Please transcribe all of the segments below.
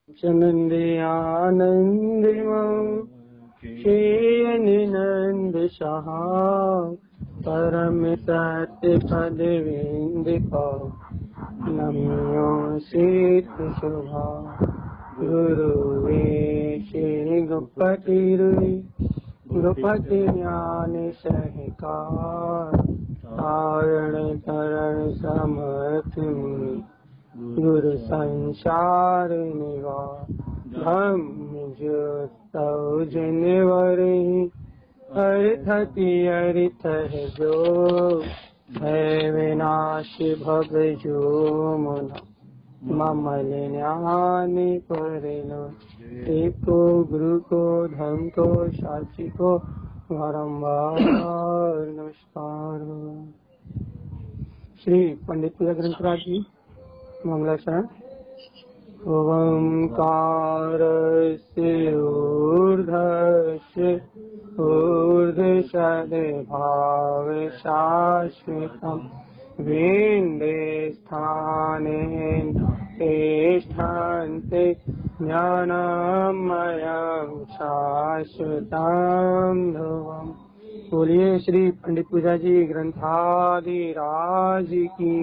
चनंदयानंदमं श्रीनिनंद सहा परम सत्य पद विंदिपा नम्यो शीत शुभा गुरुवे श्री गुपति गुपति ज्ञान सहकार तारण तरण समर्थ मुनि गुरु संसार निवार धम्म ज्योतौ जनवरे अर्थति अर्थ है जो है विनाशी भग जो मुना ममल ज्ञान परिलो एको गुरु को धर्म को साक्षी को बारंबार नमस्कार। श्री पंडित पूजा ग्रंथराज जी मंगलाचरण। ओंकारस्य ऊर्ध्वस्य ऊर्ध्वसद्भाव शाश्वतम् विन्दे स्थाने तिष्ठन्ति ज्ञानमयं शाश्वतं ध्रुवम्। बोलिए श्री पंडित पूजा जी ग्रंथाधिराज की।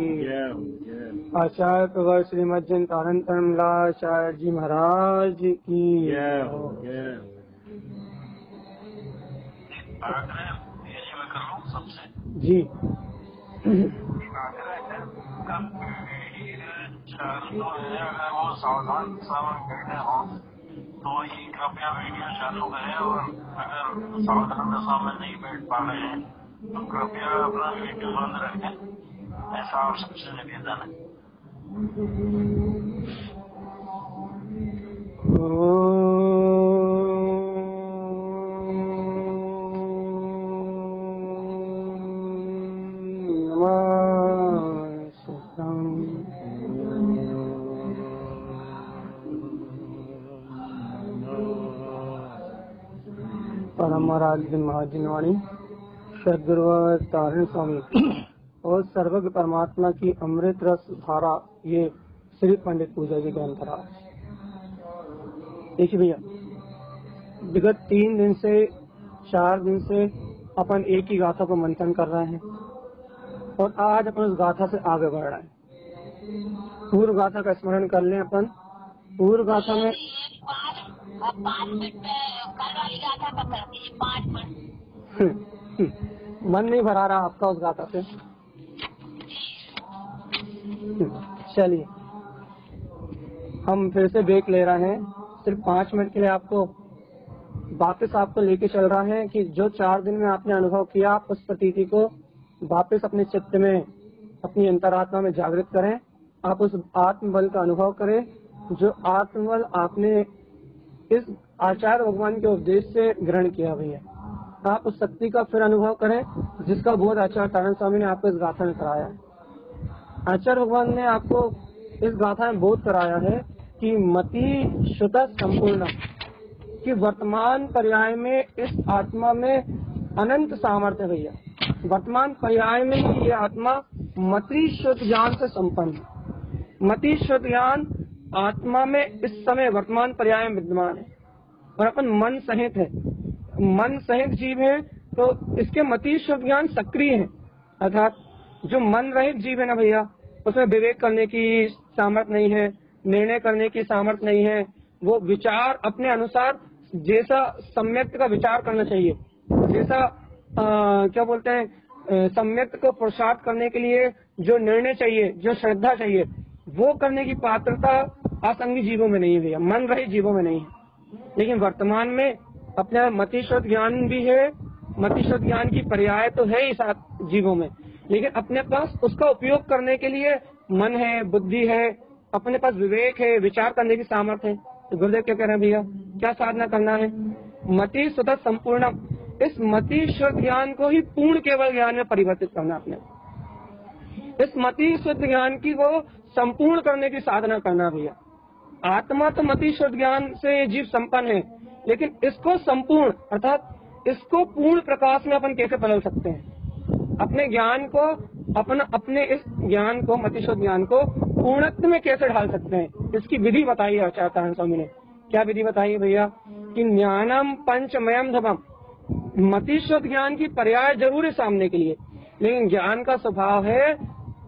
आचार्य प्रवर श्रीमद जन तारणाचार्य जी महाराज की। जी अगर वो सावधान श्रवण करते हो तो ये कृपया वीडियो चालू करें, और अगर सावधान दशा में नहीं बैठ पा रहे हैं तो कृपया अपना वीडियो बंद रखें। ऐसा आप सबसे निवेदन है। परम आराध्य महाजिनवाणी सदगुरु तारण स्वामी और सर्वज्ञ परमात्मा की अमृत रस धारा, ये श्री पंडित पूजा जी ग्रंथराज। देखिए भैया, विगत 3 दिन से 4 दिन से अपन एक ही गाथा को मंथन कर रहे हैं और आज अपन उस गाथा से आगे बढ़ रहे हैं। पूर्व गाथा का स्मरण कर लें अपन। पूर्व गाथा में 5 मिनट कल वाली गाथा का कर दीजिए 5 मिनट। मन नहीं भरा रहा आपका उस गाथा से। चलिए हम फिर से ब्रेक ले रहे हैं, सिर्फ 5 मिनट के लिए आपको वापस आपको लेके चल रहा है कि जो 4 दिन में आपने अनुभव किया, आप उस प्रतीति को वापस अपने चित्त में, अपनी अंतरात्मा में जागृत करें। आप उस आत्मबल का अनुभव करें जो आत्मबल आपने इस आचार्य भगवान के उपदेश से ग्रहण किया भैया। आप उस शक्ति का फिर अनुभव करें जिसका बोध आचार्य तारण स्वामी ने आपको इस गाथा में कराया है। आचार्य भगवान ने आपको इस गाथा में बोध कराया है कि मति शुद्ध संपूर्ण, कि वर्तमान पर्याय में इस आत्मा में अनंत सामर्थ्य भैया। वर्तमान पर्याय में ये आत्मा मति शुद्ध ज्ञान से संपन्न है। मति शुद्ध ज्ञान आत्मा में इस समय वर्तमान पर्याय में विद्यमान है और अपन मन सहित है, मन सहित जीव है, तो इसके मति शुद्ध ज्ञान सक्रिय है। अर्थात जो मन रहित जीव है ना भैया, उसमें विवेक करने की सामर्थ्य नहीं है, निर्णय करने की सामर्थ्य नहीं है। वो विचार अपने अनुसार जैसा सम्यक का विचार करना चाहिए, जैसा क्या बोलते हैं, सम्यक को पुरुषार्थ करने के लिए जो निर्णय चाहिए, जो श्रद्धा चाहिए, वो करने की पात्रता असंगी जीवों में नहीं है भैया, मन रहित जीवों में नहीं है। लेकिन वर्तमान में अपना मतिशुद्ध ज्ञान भी है, मतिशुद्ध ज्ञान की पर्याय तो है ही साथ जीवों में, लेकिन अपने पास उसका उपयोग करने के लिए मन है, बुद्धि है, अपने पास विवेक है, विचार करने की सामर्थ्य है। तो गुरुदेव क्या कह रहे हैं भैया, क्या साधना करना है? मति शुद्ध संपूर्ण, इस मति शुद्ध ज्ञान को ही पूर्ण केवल ज्ञान में परिवर्तित करना अपने। इस मति शुद्ध ज्ञान की को संपूर्ण करने की साधना करना भैया। आत्मा तो मति शुद्ध ज्ञान से जीव संपन्न है, लेकिन इसको संपूर्ण अर्थात इसको पूर्ण प्रकाश में अपन कैसे बदल सकते हैं? अपने ज्ञान को अपने इस ज्ञान को, मति शुद्ध ज्ञान को पूर्णत्व में कैसे ढाल सकते हैं? इसकी विधि बताई आचार्य स्वामी ने। क्या विधि बताई भैया? कि ज्ञानम पंचमयम धर्मम, मतिशुद्ध ज्ञान की पर्याय जरूर है सामने के लिए, लेकिन ज्ञान का स्वभाव है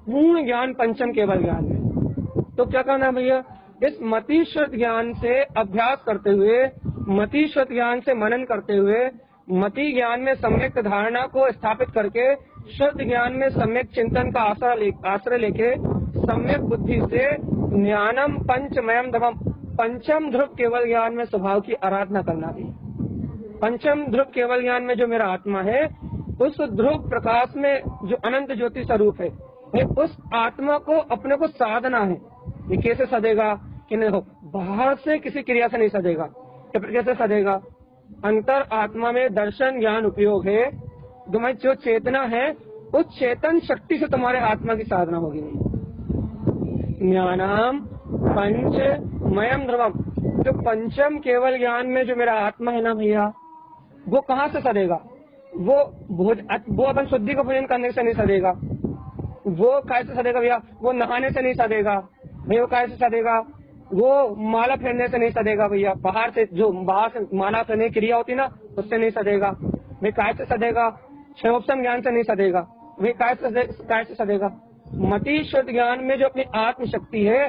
पूर्ण ज्ञान पंचम केवल ज्ञान में। तो क्या करना भैया? इस मतिशुद्ध ज्ञान से अभ्यास करते हुए, मतिशुद्ध ज्ञान से मनन करते हुए, मति ज्ञान में सम्यक धारणा को स्थापित करके, शुद्ध ज्ञान में सम्यक चिंतन का आश्रय लेके, सम्यक बुद्धि से ज्ञानम पंचमयम धर्मम, पंचम ध्रुव केवल ज्ञान में स्वभाव की आराधना करना भी। पंचम ध्रुव केवल ज्ञान में जो मेरा आत्मा है, उस ध्रुव प्रकाश में जो अनंत ज्योति स्वरूप है, उस आत्मा को अपने को साधना है। ये कैसे सदेगा? कि नहीं, बाहर से किसी क्रिया से नहीं सदेगा। कैसे सदेगा? अंतर आत्मा में दर्शन ज्ञान उपयोग है, तुम्हारी जो चेतना है उस चेतन शक्ति से तुम्हारे आत्मा की साधना होगी। ज्ञानम पंचमयम ध्रुवम, जो पंचम केवल ज्ञान में जो मेरा आत्मा है ना भैया, वो कहाँ से सदेगा? वो अपन शुद्धि का भोजन करने से नहीं सदेगा। वो कैसे सदेगा भैया? वो नहाने से नहीं सदेगा भैया। वो कैसे सदेगा? वो माला फेरने से नहीं सदेगा भैया। बाहर से माला फेरने की क्रिया होती ना, उससे नहीं सदेगा भाई। कैसे सदेगा? क्षयोपम ज्ञान से नहीं सदेगा भाई। कैसे सदेगा? मति शुद्ध ज्ञान में जो अपनी आत्म शक्ति है,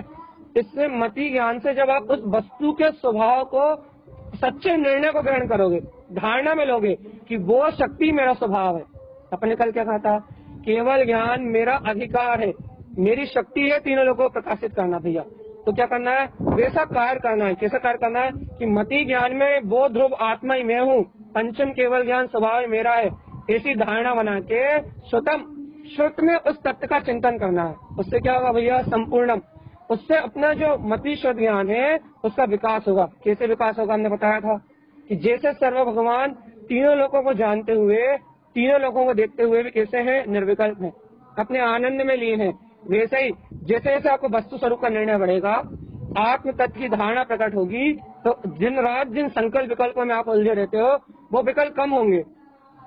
इससे मति ज्ञान से जब आप उस वस्तु के स्वभाव को, सच्चे निर्णय को ग्रहण करोगे, धारणा में लोगे कि वो शक्ति मेरा स्वभाव है। अपने कल क्या कहा था? केवल ज्ञान मेरा अधिकार है, मेरी शक्ति है तीनों लोगों को प्रकाशित करना भैया। तो क्या करना है? वैसा कार्य करना है। कैसा कार्य करना है? कि मति ज्ञान में वो ध्रुव आत्मा ही मैं हूँ, पंचम केवल ज्ञान स्वभाव मेरा है, ऐसी धारणा बना के शुद्ध में उस तत्व का चिंतन करना है। उससे क्या होगा भैया? संपूर्णम। उससे अपना जो मति शुद्ध ज्ञान है उसका विकास होगा। कैसे विकास होगा? हमने बताया था कि जैसे सर्व भगवान तीनों लोगों को जानते हुए, तीनों लोगों को देखते हुए भी कैसे हैं? निर्विकल्प हैं, अपने आनंद में लीन हैं। वैसे ही जैसे जैसे आपको वस्तु स्वरूप का निर्णय बढ़ेगा, आत्म तत्व की धारणा प्रकट होगी, तो दिन रात जिन संकल्प विकल्पों में आप उलझे रहते हो, वो विकल्प कम होंगे,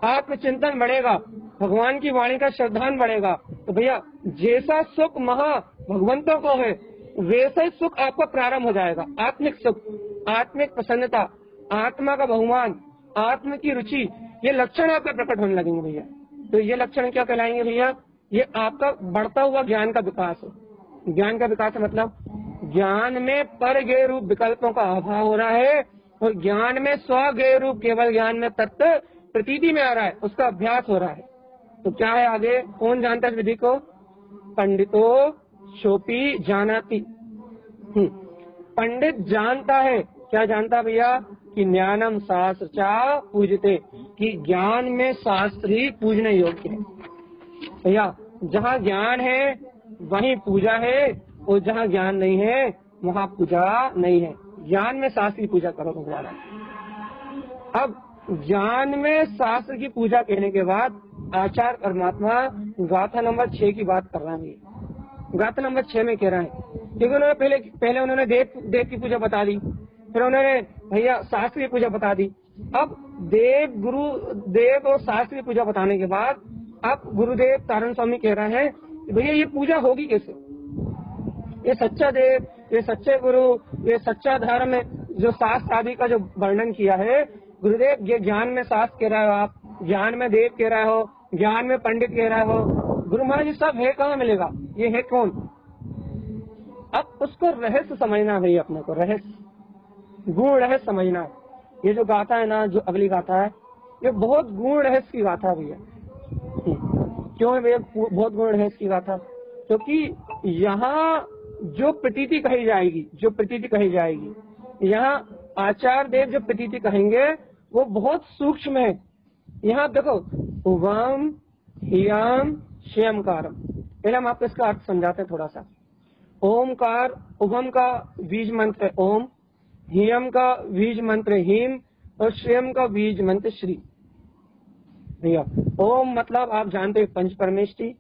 आत्मचिंतन बढ़ेगा, भगवान की वाणी का श्रद्धान बढ़ेगा। तो भैया जैसा सुख महा भगवंतों को है, वैसे ही सुख आपको प्रारंभ हो जाएगा। आत्मिक सुख, आत्मिक प्रसन्नता, आत्मा का बहुमान, आत्म की रुचि, ये लक्षण आपके प्रकट होने लगेंगे भैया। तो ये लक्षण क्या कहलाएंगे भैया? ये आपका बढ़ता हुआ ज्ञान का विकास है। ज्ञान का विकास है मतलब ज्ञान में पर गेय रूप विकल्पों का अभाव हो रहा है, और ज्ञान में स्व गेय रूप केवल ज्ञान में तत्व प्रतीति में आ रहा है, उसका अभ्यास हो रहा है। तो क्या है आगे? कौन जानता है इस विधि को? पंडितो शोपी जानाति। पंडित जानता है। क्या जानता भैया? कि ज्ञानम शास्त्र चा पूजते, कि ज्ञान में शास्त्र ही पूजने योग्य है भैया। जहाँ ज्ञान है वहीं पूजा है, और जहाँ ज्ञान नहीं है वहाँ पूजा नहीं है। ज्ञान में शास्त्र की पूजा करो तुम्हारा। अब ज्ञान में शास्त्र की पूजा कहने के बाद आचार्य परमात्मा गाथा नंबर 6 की बात कर रहे हैं। गाथा नंबर 6 में कह रहे हैं, क्योंकि उन्होंने पहले उन्होंने देव की पूजा बता दी, फिर उन्होंने भैया शास्त्र की पूजा बता दी। अब देव और शास्त्र की पूजा बताने के बाद अब गुरुदेव तारण स्वामी कह रहे हैं भैया ये पूजा होगी कैसे? ये सच्चा देव, ये सच्चे गुरु, ये सच्चा धर्म, जो शास्त्र आदि का जो वर्णन किया है गुरुदेव, ये ज्ञान में शास्त्र कह रहे हो आप, ज्ञान में देव कह रहे हो, ज्ञान में पंडित कह रहे हो, गुरु महाराज ये सब है कहाँ मिलेगा? ये है कौन? अब उसको रहस्य समझना है भैया, अपने को रहस्य, गूढ़ रहस्य समझना है। ये जो गाथा है ना, जो अगली गाथा है, ये बहुत गूढ़ रहस्य की गाथा है भैया। क्यों है भैया बहुत गूढ़ रहस्य की गाथा? क्योंकि यहाँ जो प्रतीति कही जाएगी, यहाँ आचार्य देव जो प्रतीति कहेंगे वो बहुत सूक्ष्म है। यहाँ देखो, उवम हियम श्यमकारम, पहले हम आपको इसका अर्थ समझाते हैं थोड़ा सा। ओमकार, उभम का बीज मंत्र है ओम, हियम का बीज मंत्र हिम, और श्रेयम का बीज मंत्र श्री। भैया ओम मतलब आप जानते हो पंच परमेष्टि,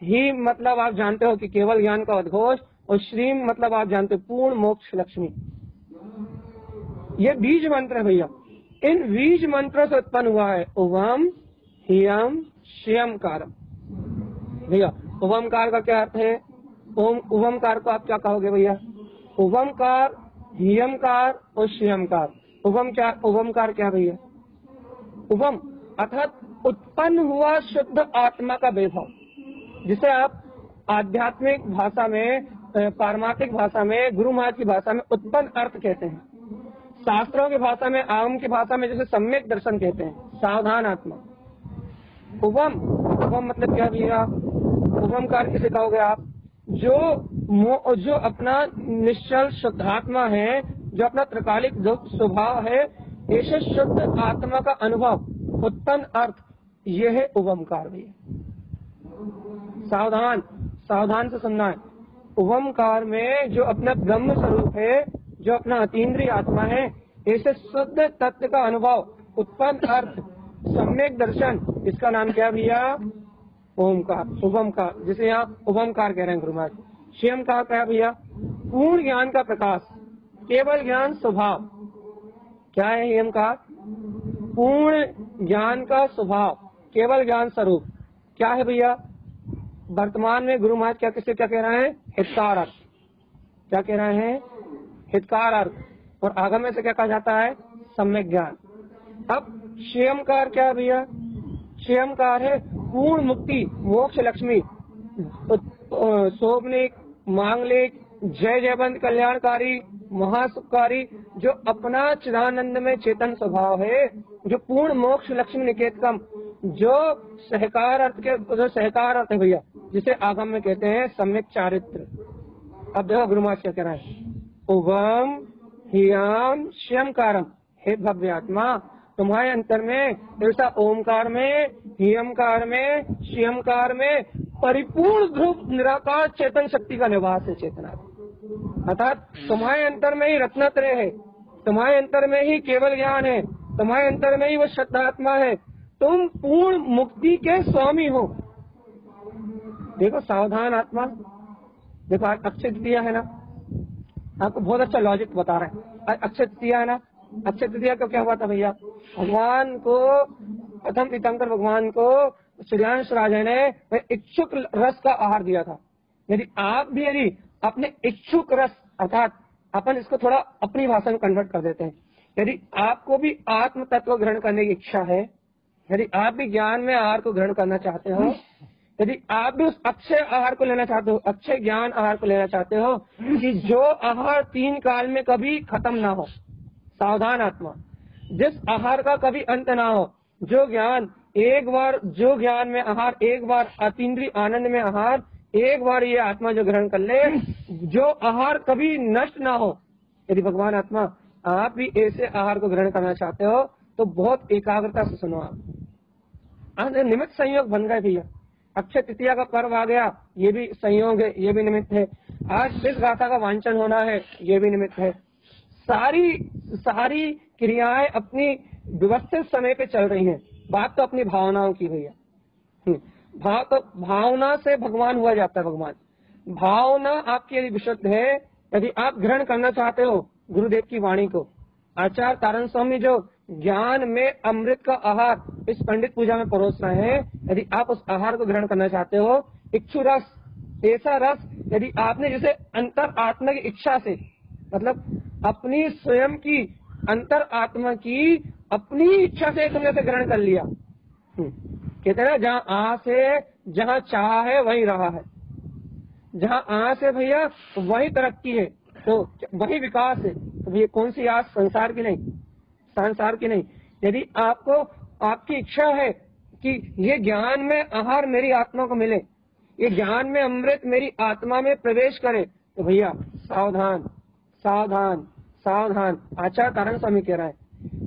हिम मतलब आप जानते हो कि केवल ज्ञान का उद्घोष, और श्रीम मतलब आप जानते हो पूर्ण मोक्ष लक्ष्मी। ये बीज मंत्र है भैया। इन बीज मंत्रों से उत्पन्न हुआ है उवम हियम श्यमकारम। भैया उवमकार का क्या अर्थ है? ओम उवमकार को आप क्या कहोगे भैया? उभमकार, ह्यमकार और श्रियमकार। उभमकार क्या भैया? उभम अर्थात उत्पन्न हुआ शुद्ध आत्मा का वैभव, जिसे आप आध्यात्मिक भाषा में, पारमार्थिक भाषा में, गुरु महाराज की भाषा में उत्पन्न अर्थ कहते हैं। शास्त्रों की भाषा में, आगम की भाषा में जैसे सम्यक दर्शन कहते हैं, सावधान आत्मा। उभम मतलब क्या भैया? उभमकार किसे कहोगे आप? जो अपना निश्चल शुद्धात्मा है, जो अपना त्रिकालिक जो स्वभाव है, ऐसे शुद्ध आत्मा का अनुभव, उत्पन्न अर्थ, यह है उभमकार भैया। सावधान से सुनना है। उभमकार में जो अपना ब्रह्म स्वरूप है, जो अपना अतीन्द्रिय आत्मा है, ऐसे शुद्ध तत्व का अनुभव, उत्पन्न अर्थ, सम्यक दर्शन, इसका नाम क्या भैया? ओमकार, उभमकार, जिसे यहाँ उभमकार कह रहे हैं गुरु महाराज। श्रियमकार क्या भैया? पूर्ण ज्ञान का प्रकाश, केवल ज्ञान स्वभाव। क्या है ह्यमकार? पूर्ण ज्ञान का स्वभाव, केवल ज्ञान स्वरूप। क्या है भैया? वर्तमान में गुरु महाराज क्या कह रहे हैं? हितकार अर्थ। क्या कह रहे हैं? हितकार अर्थ। और आगम में से क्या कहा जाता है? सम्यक ज्ञान। अब श्रियमकार क्या है भैया? श्रियमकार है पूर्ण मुक्ति, मोक्ष लक्ष्मी, शोभनिक, मांगलिक, जय जयवंत, कल्याणकारी, महासुखकारी, जो अपना चिदानंद में चेतन स्वभाव है, जो पूर्ण मोक्ष लक्ष्मी निकेतकम, जो सहकार अर्थ है भैया, जिसे आगम में कहते हैं सम्यक चारित्र। अब देखो गुरु महाराज क्या कह रहा है? उभम ह्यम श्रियमकारम। हे भव्य आत्मा, तुम्हारे अंतर में ऐसा ओमकार में, ह्यमकार में, श्रियमकार में परिपूर्ण ध्रुव निराकार चेतन शक्ति का निवास है। चेतना अर्थात तुम्हारे अंतर में ही रत्नत्रय है, तुम्हारे अंतर में ही केवल ज्ञान है, तुम्हारे अंतर में ही वो शुद्धात्मा है। तुम पूर्ण मुक्ति के स्वामी हो। देखो सावधान आत्मा, देखो अक्षय तृतीया है ना, आपको बहुत अच्छा लॉजिक बता रहे हैं। अक्षय तृतीया है ना, अक्षय तृतीया को क्या हुआ था भैया? भगवान को, प्रथम तीर्थंकर भगवान को सूर्यांश राजा ने इच्छुक रस का आहार दिया था। यदि आप भी यदि अपने इच्छुक रस, अर्थात अपन इसको थोड़ा अपनी भाषा में कन्वर्ट कर देते हैं, यदि आपको भी आत्म तत्व ग्रहण करने की इच्छा है, यदि आप भी ज्ञान में आहार को ग्रहण करना चाहते हो, यदि आप भी उस अक्षय आहार को लेना चाहते हो, अक्षय ज्ञान आहार को लेना चाहते हो, कि जो आहार 3 काल में कभी खत्म ना हो, सावधान आत्मा, जिस आहार का कभी अंत ना हो, जो ज्ञान में आहार, एक बार अतीन्द्रिय आनंद में आहार, एक बार ये आत्मा जो ग्रहण कर ले, जो आहार कभी नष्ट ना हो। यदि भगवान आत्मा आप भी ऐसे आहार को ग्रहण करना चाहते हो तो बहुत एकाग्रता से सुनो। आप निमित्त संयोग बन गए भैया। अक्षय तृतीया का पर्व आ गया, ये भी संयोग है, ये भी निमित्त है। आज इस गाथा का वांचन होना है, ये भी निमित्त है। सारी क्रियाएं अपनी व्यवस्थित समय पे चल रही हैं। बात तो अपनी भावनाओं की भैया। भावना से भगवान हुआ जाता है। भगवान भावना आपकी यदि विशुद्ध है, यदि आप ग्रहण करना चाहते हो गुरुदेव की वाणी को, आचार्य तारण स्वामी जो ज्ञान में अमृत का आहार इस पंडित पूजा में परोस रहे हैं, यदि आप उस आहार को ग्रहण करना चाहते हो, इच्छु रस, ऐसा रस यदि आपने जैसे अंतर आत्मा की इच्छा से, मतलब अपनी स्वयं की अंतर आत्मा की अपनी इच्छा से तुमने से ग्रहण कर लिया। कहते हैं ना, जहाँ आस है, जहाँ चाह है वहीं रहा है। जहाँ आस है भैया वही तरक्की है, तो वही विकास है। तो भैया कौन सी आस? संसार की नहीं, संसार की नहीं। यदि आपको आपकी इच्छा है कि ये ज्ञान में आहार मेरी आत्मा को मिले, ये ज्ञान में अमृत मेरी आत्मा में प्रवेश करे, तो भैया सावधान सावधान सावधान। आचार्य तारण स्वामी कह रहा है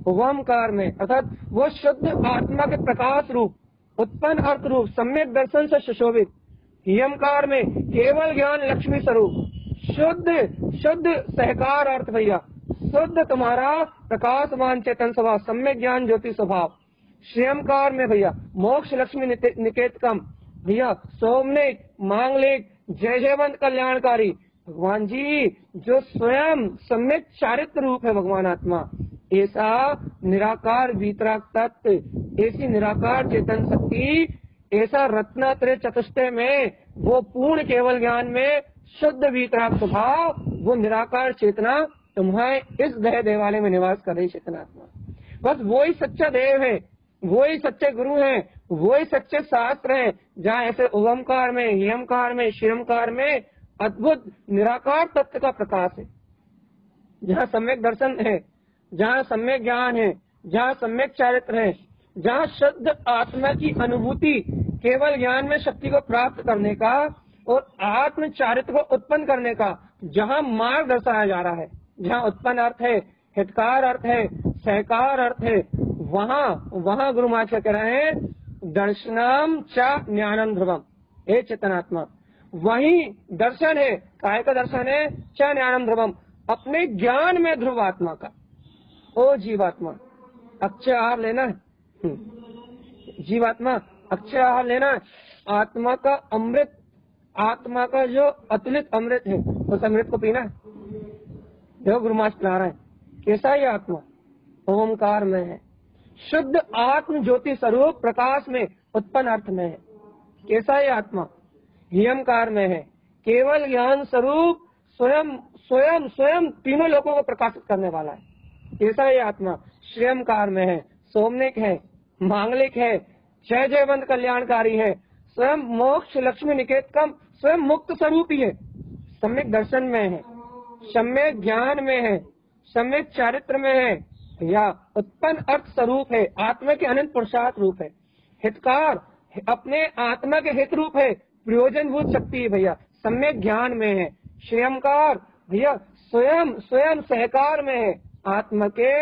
ओमकार में, अर्थात वो शुद्ध आत्मा के प्रकाश रूप, उत्पन्न अर्थ रूप, सम्यक दर्शन से सुशोभित ह्यमकार में केवल ज्ञान लक्ष्मी स्वरूप, शुद्ध सहकार अर्थ भैया, शुद्ध तुम्हारा प्रकाशमान चेतन स्वभाव, सम्यक ज्ञान ज्योति स्वभाव। श्रियमकार में भैया मोक्ष लक्ष्मी निकेतकम भैया, सोमनिक, मांगलिक, जय जयवंत, कल्याणकारी। भगवान जी जो स्वयं सम्यक चारित्र रूप है भगवान आत्मा, ऐसा निराकार वीतराग तत्व, ऐसी निराकार चेतन शक्ति, ऐसा रत्नात्रय चतुष्टय में वो पूर्ण केवल ज्ञान में शुद्ध वीतराग स्वभाव, वो निराकार चेतना तुम्हारे इस देह देवालय में निवास कर रही चेतनात्मा, बस वो ही सच्चा देव है, वो ही सच्चे गुरु हैं, वो ही सच्चे शास्त्र हैं, जहाँ ऐसे ओमकार में, हियमकार में, शिवमकार में अद्भुत निराकार तत्व का प्रकाश है, जहाँ सम्यक दर्शन है, जहाँ सम्यक ज्ञान है, जहाँ सम्यक चारित्र है, जहाँ शुद्ध आत्मा की अनुभूति केवल ज्ञान में शक्ति को प्राप्त करने का और आत्म चारित्र को उत्पन्न करने का जहाँ मार्ग दर्शाया जा रहा है, जहाँ उत्पन्न अर्थ है, हितकार अर्थ है, सहकार अर्थ है, वहाँ गुरु महाराज क्या कह रहे हैं, दर्शनम च ज्ञानम ध्रुवम। हे चेतनात्मा, वही दर्शन है, काय का दर्शन है, च ज्ञानम ध्रुवम, अपने ज्ञान में ध्रुव आत्मा का। ओ जीवात्मा, अक्षय आहार लेना है, जीवात्मा अक्षय आहार लेना है, आत्मा का अमृत, आत्मा का जो अतुलित अमृत है उस अमृत को पीना है। देखो गुरु महाराज पिला रहे हैं, कैसा ये आत्मा ओमकार में है, शुद्ध आत्म ज्योति स्वरूप प्रकाश में उत्पन्न अर्थ में है। कैसा ये आत्मा हियमकार में है, केवल ज्ञान स्वरूप स्वयं स्वयं स्वयं तीनों लोगों को प्रकाशित करने वाला है। कैसा ये आत्मा श्रेयमकार में है, सोमनिक है, मांगलिक है, जय जयवंत कल्याणकारी है, स्वयं मोक्ष लक्ष्मी निकेतकम, स्वयं मुक्त स्वरूप ही है, सम्यक दर्शन में है, सम्यक ज्ञान में है, सम्यक चारित्र में है, या उत्पन्न अर्थ स्वरूप है, आत्मा के अनंत पुरुषार्थ रूप है, हितकार अपने आत्मा के हित रूप है, प्रयोजनभूत शक्ति है भैया, सम्यक ज्ञान में है, श्रेयमकार भैया स्वयं स्वयं सहकार में है, आत्मा के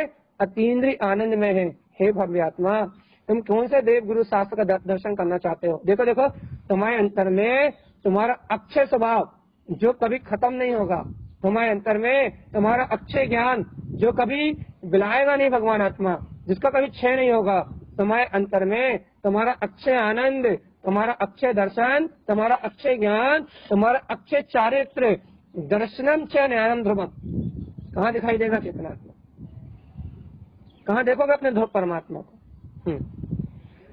अतीन्द्रिय आनंद में है। हे भव्य आत्मा, तुम कौन से देव गुरु शास्त्र का दर्शन करना चाहते हो? देखो देखो, तुम्हारे अंतर में तुम्हारा अक्षय स्वभाव जो कभी खत्म नहीं होगा, तुम्हारे अंतर में तुम्हारा अक्षय ज्ञान जो कभी बिलाएगा नहीं भगवान आत्मा, जिसका कभी क्षय नहीं होगा, तुम्हारे अंतर में तुम्हारा अक्षय आनंद, तुम्हारा अक्षय दर्शन, तुम्हारा अक्षय ज्ञान, तुम्हारा अक्षय चारित्र, दर्शनम च ज्ञानम ध्रुवम कहाँ दिखाई देगा चेतनात्मा? कहाँ देखोगे अपने ध्रुव परमात्मा को?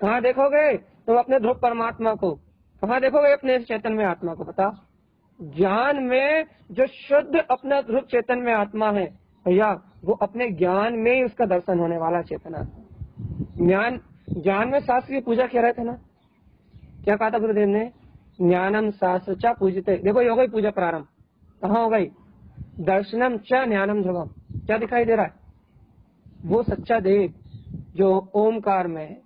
कहाँ देखोगे तुम अपने ध्रुव परमात्मा को? कहाँ देखोगे अपने चेतन में आत्मा को? बताओ। ज्ञान में जो शुद्ध अपना ध्रुव चेतन में आत्मा है भैया, वो अपने ज्ञान में ही उसका दर्शन होने वाला चेतन आत्मा। ज्ञान में शास्त्र की पूजा कह रहे थे ना, क्या कहा था गुरुदेव ने? ज्ञानम शास्त्र च पूजते। देखो ये हो गई पूजा प्रारंभ। कहाँ हो गई? दर्शनम च ज्ञानम ध्रुवम। क्या दिखाई दे रहा है? वो सच्चा देव जो ओमकार में है,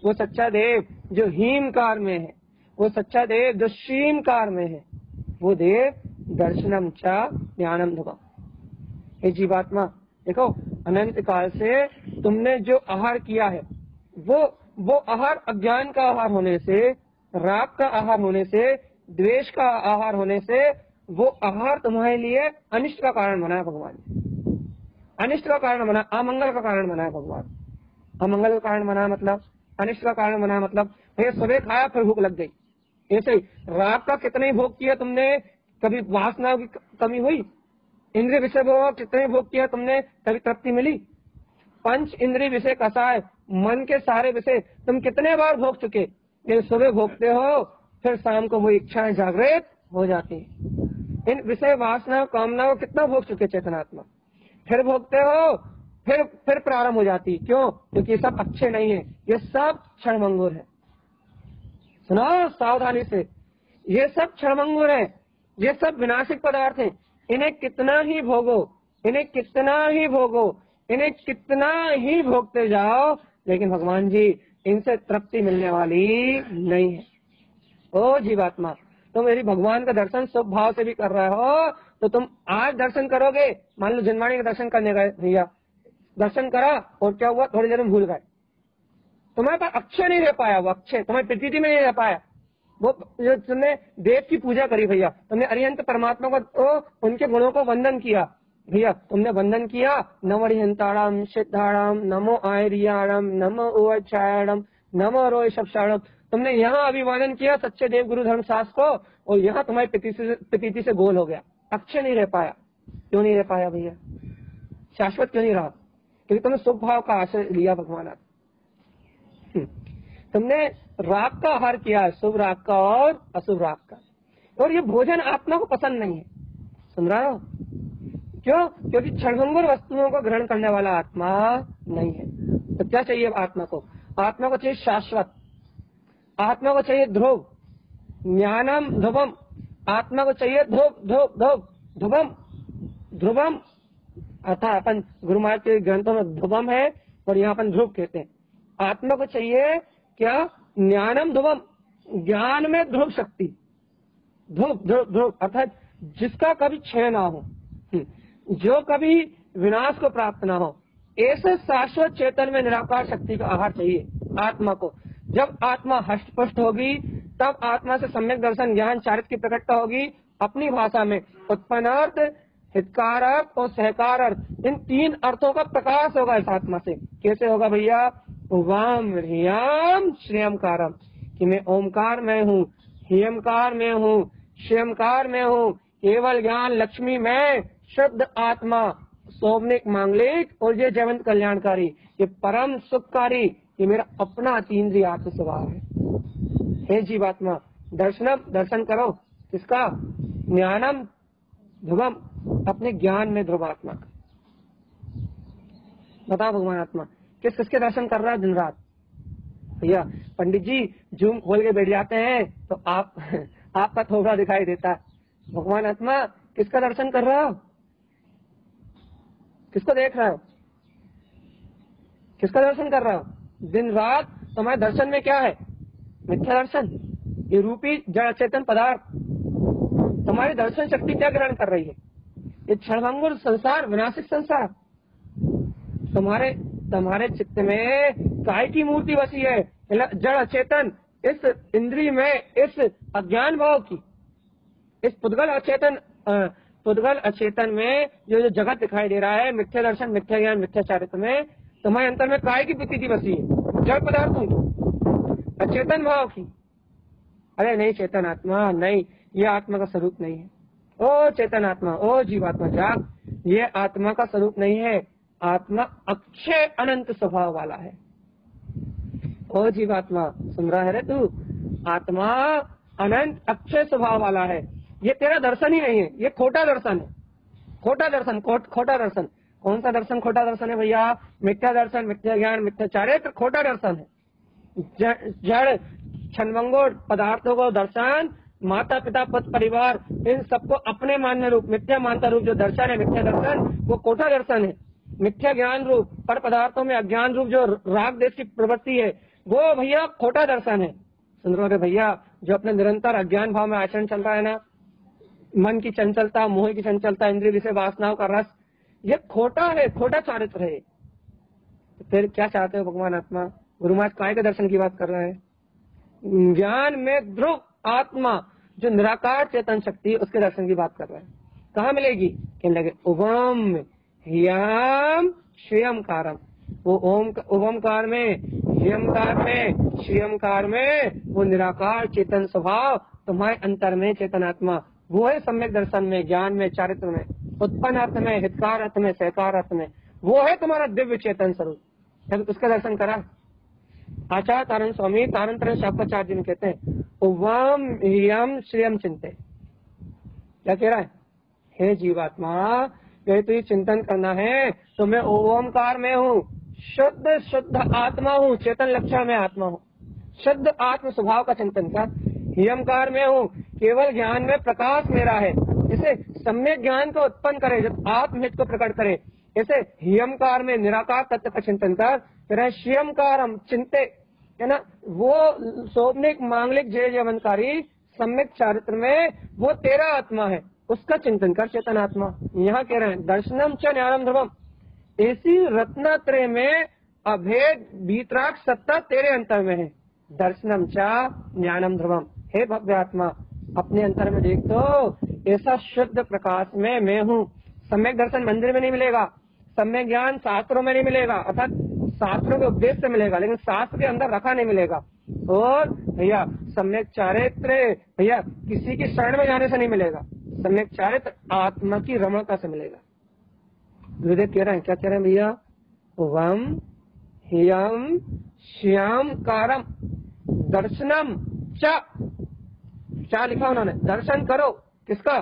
वो सच्चा देव जो हीमकार में है, वो सच्चा देव जो श्रीमकार में है, वो देव दर्शनम च ज्ञानम ध्रुवम। हे जीवात्मा, देखो अनंत काल से तुमने जो आहार किया है, वो आहार अज्ञान का आहार होने से, राग का आहार होने से, द्वेष का आहार होने से, वो आहार तुम्हारे लिए अनिष्ट का कारण बना है भगवान ने। अनिष्ट का कारण बना, अमंगल का कारण बना है भगवान। अमंगल का कारण बना मतलब, अनिष्ट का कारण बना मतलब, भैया सुबह खाया फिर भूख लग गई। ऐसे ही राग का कितने भोग किया तुमने, कभी वासना की कमी हुई? इंद्रिय विषय भोग कितने भोग किया तुमने, कभी तृप्ति मिली? पंच इंद्रिय विषय कसाय, मन के सारे विषय तुम कितने बार भोग चुके? ये सुबह भोगते हो, फिर शाम को वो इच्छाएं जागृत हो जाती है। इन विषय वासना कामना को कितना भोग चुके चेतनात्मा? फिर भोगते हो, फिर प्रारंभ हो जाती है। क्यों? क्योंकि ये सब अच्छे नहीं है, ये सब क्षणभंगुर है। सुनो सावधानी से, ये सब क्षणभंगुर है, ये सब विनाशिक पदार्थ है। इन्हें कितना ही भोगो, इन्हें कितना ही भोगो, इन्हें कितना ही भोगते जाओ, लेकिन भगवान जी इनसे तृप्ति मिलने वाली नहीं है। ओ जीवात्मा, तुम मेरी भगवान का दर्शन शुभ भाव से भी कर रहे हो, तो तुम आज दर्शन करोगे। मान लो जिनवाणी का दर्शन करने गए भैया, दर्शन करा और क्या हुआ, थोड़ी देर में भूल गए, तुम्हारे पास अक्षय नहीं रह पाया, वो अक्षय तुम्हारी प्रतीति में नहीं रह पाया। वो जो तुमने देव की पूजा करी भैया, तुमने अरिहंत परमात्मा को तो उनके गुणों को वंदन किया भैया, तुमने वंदन किया, नमो अरिहंताड़म सिद्धाड़म, नमो आयरियाड़म, नमो ओवचायड़म, नमो रोय शब्दाड़म। तुमने यहाँ अभिवादन किया सच्चे देव गुरु धर्मशास्त्र को, और यहाँ तुम्हारी प्रतीति से गोल हो गया, अक्षय नहीं रह पाया। क्यों नहीं रह पाया भैया? शाश्वत क्यों नहीं रहा? क्योंकि तुमने शुभ भाव का आश्रय लिया भगवान। तुमने राग का आहार किया है, शुभ राग का और अशुभ राग का, और ये भोजन आत्मा को पसंद नहीं है। सुन रहे हो? क्यों? क्योंकि क्षणभंगुर वस्तुओं को ग्रहण करने वाला आत्मा नहीं है। तो क्या चाहिए आत्मा को? आत्मा को चाहिए शाश्वत, आत्मा को चाहिए ध्रुव, ज्ञानम ध्रुवम, आत्मा को चाहिए ध्रुवम ध्रुवम, अर्थात अपन गुरु महाराज के ग्रंथों में ध्रुवम है और यहाँ अपन ध्रुव कहते हैं। आत्मा को चाहिए क्या? ज्ञानम ध्रुवम, ज्ञान में ध्रुव शक्ति, ध्रुव ध्रुव ध्रुव अर्थात जिसका कभी क्षय ना हो, जो कभी विनाश को प्राप्त ना हो, ऐसे शाश्वत चेतन में निराकार शक्ति का आहार चाहिए आत्मा को। जब आत्मा हष्टपुष्ट होगी तब आत्मा से सम्यक दर्शन ज्ञान चारित्र की प्रकटता होगी। अपनी भाषा में उत्पन्नार्थ, हितकारक और सहकारक, इन तीन अर्थों का प्रकाश होगा इस आत्मा से। कैसे होगा भैया? वाम ह्रियाम श्रेयमकारम, कि मैं ओमकार में हूँ, हियमकार में हूँ, श्रेयमकार में हूँ, केवल ज्ञान लक्ष्मी में, शुद्ध आत्मा, सोमनिक मांगलिक और ये जयवंत कल्याणकारी, ये परम सुखकारी, ये मेरा अपना अतीन्द्रिय आत्म स्वभाव है। हे जीवात्मा, दर्शनम, दर्शन करो किसका? ज्ञानम ध्रुवम, अपने ज्ञान में ध्रुव आत्मा। बताओ भगवान आत्मा किस किसके दर्शन कर रहा है दिन रात? भैया पंडित जी जूम खोल के बैठ जाते हैं तो आपका थोड़ा दिखाई देता है। भगवान आत्मा किसका दर्शन कर रहा हो? किसको देख रहा हो? किसका दर्शन कर रहा हो? दिन रात तुम्हारे दर्शन में क्या है? मिथ्या दर्शन, ये रूपी जड़ चेतन पदार्थ तुम्हारी दर्शन शक्ति क्या ग्रहण कर रही है? ये क्षणभंगुर संसार, विनाशिक संसार। तुम्हारे चित्त में काय की मूर्ति बसी है? जड़ चेतन, इस इंद्रिय में, इस अज्ञान भाव की, इस पुद्गल अचेतन में जो जगत दिखाई दे रहा है, मिथ्या दर्शन, मिथ्या ज्ञान, मिथ्या चारित्र में तुम्हारे अंतर में काय की प्रतीति बसी है? जड़ पदार्थों की, अचेतन भाव की। अरे नहीं चेतन आत्मा, नहीं, ये आत्मा का स्वरूप नहीं है। ओ चेतन आत्मा, ओ जीवात्मा जाग, ये आत्मा का स्वरूप नहीं है। आत्मा अक्षय अनंत स्वभाव वाला है। ओ जीवात्मा सुन रहा है रे तू? आत्मा अनंत अक्षय स्वभाव वाला है। ये तेरा दर्शन ही नहीं है, ये खोटा दर्शन है। खोटा दर्शन, खोटा दर्शन। कौन सा दर्शन खोटा दर्शन है भैया? मिथ्या दर्शन, मिथ्या ज्ञान, मिथ्या चारित्र खोटा दर्शन है। जड़ क्षणभंगुर पदार्थों को दर्शन, माता पिता पति परिवार, इन सबको अपने मान्य रूप, मिथ्या मानता रूप जो दर्शन है, मिथ्या दर्शन, वो खोटा दर्शन है। मिथ्या ज्ञान रूप, पर पदार्थों में अज्ञान रूप जो राग देश की प्रवृत्ति है, वो भैया खोटा दर्शन है। सुन रहे भैया? जो अपने निरंतर अज्ञान भाव में आचरण चल रहा है ना, मन की चंचलता, मोह की चंचलता, इंद्रिय विषय वासनाओं का रस, ये खोटा है, खोटा चारित्र है। तो फिर क्या चाहते हो भगवान आत्मा? गुरु महाराज काय के दर्शन की बात कर रहे हैं? ज्ञान में ध्रुव आत्मा जो निराकार चेतन शक्ति है, उसके दर्शन की बात कर रहे हैं। कहाँ मिलेगी? कहने लगे उभम ह्रियम श्रेयमकारम, वो ओमकार में, ह्रियमकार में, श्रेयमकार में वो निराकार चेतन स्वभाव तुम्हारे अंतर में चेतन आत्मा, वो है सम्यक दर्शन में, ज्ञान में, चारित्र में, उत्पन्न अर्थ में, हितकार अर्थ में, सहकार अर्थ में, वो है तुम्हारा दिव्य चेतन स्वरूप। उसका दर्शन करा आचार्य तारण स्वामी तारण शास्त्राचार्य जी कहते हैं उवम ह्रियम श्रेयम चिंते। क्या कह रहा है? हे जीवात्मा, यदि तुझे चिंतन करना है तो मैं ओमकार में हूँ, शुद्ध आत्मा हूँ, चेतन लक्षण में आत्मा हूँ, शुद्ध आत्म स्वभाव का चिंतन कर। हियमकार में हूँ, केवल ज्ञान में प्रकाश मेरा है, इसे सम्यक ज्ञान को उत्पन्न करे, जब आत्महित को प्रकट करे, ऐसे हियमकार में निराकार तत्व का चिंतन कर। फिर श्रियमकारम चिंते, है ना, वो सोमनिक मांगलिक जय जयवंतकारी सम्यक चारित्र में वो तेरा आत्मा है, उसका चिंतन कर चेतन आत्मा। यहाँ कह रहे हैं दर्शनम च ज्ञानम ध्रुवम, ऐसी रत्नत्रय में अभेद भीतराग सत्ता तेरे अंतर में है। दर्शनम च ज्ञानम ध्रुवम, हे भव्य आत्मा अपने अंतर में देख तो, ऐसा शुद्ध प्रकाश में मैं हूँ। सम्यक दर्शन मंदिर में नहीं मिलेगा, सम्यक ज्ञान शास्त्रों में नहीं मिलेगा, अर्थात शास्त्रों के उपदेश से मिलेगा, लेकिन शास्त्र के अंदर रखा नहीं मिलेगा। और भैया सम्यक चारित्र भैया किसी की शरण में जाने से नहीं मिलेगा, सम्यक चारित्र आत्मा की रमणता से मिलेगा। गुरुदेव कह रहे हैं, क्या कह रहे हैं भैया? वम ह्रियम श्याम कारम दर्शनम चा लिखा उन्होंने, दर्शन करो किसका?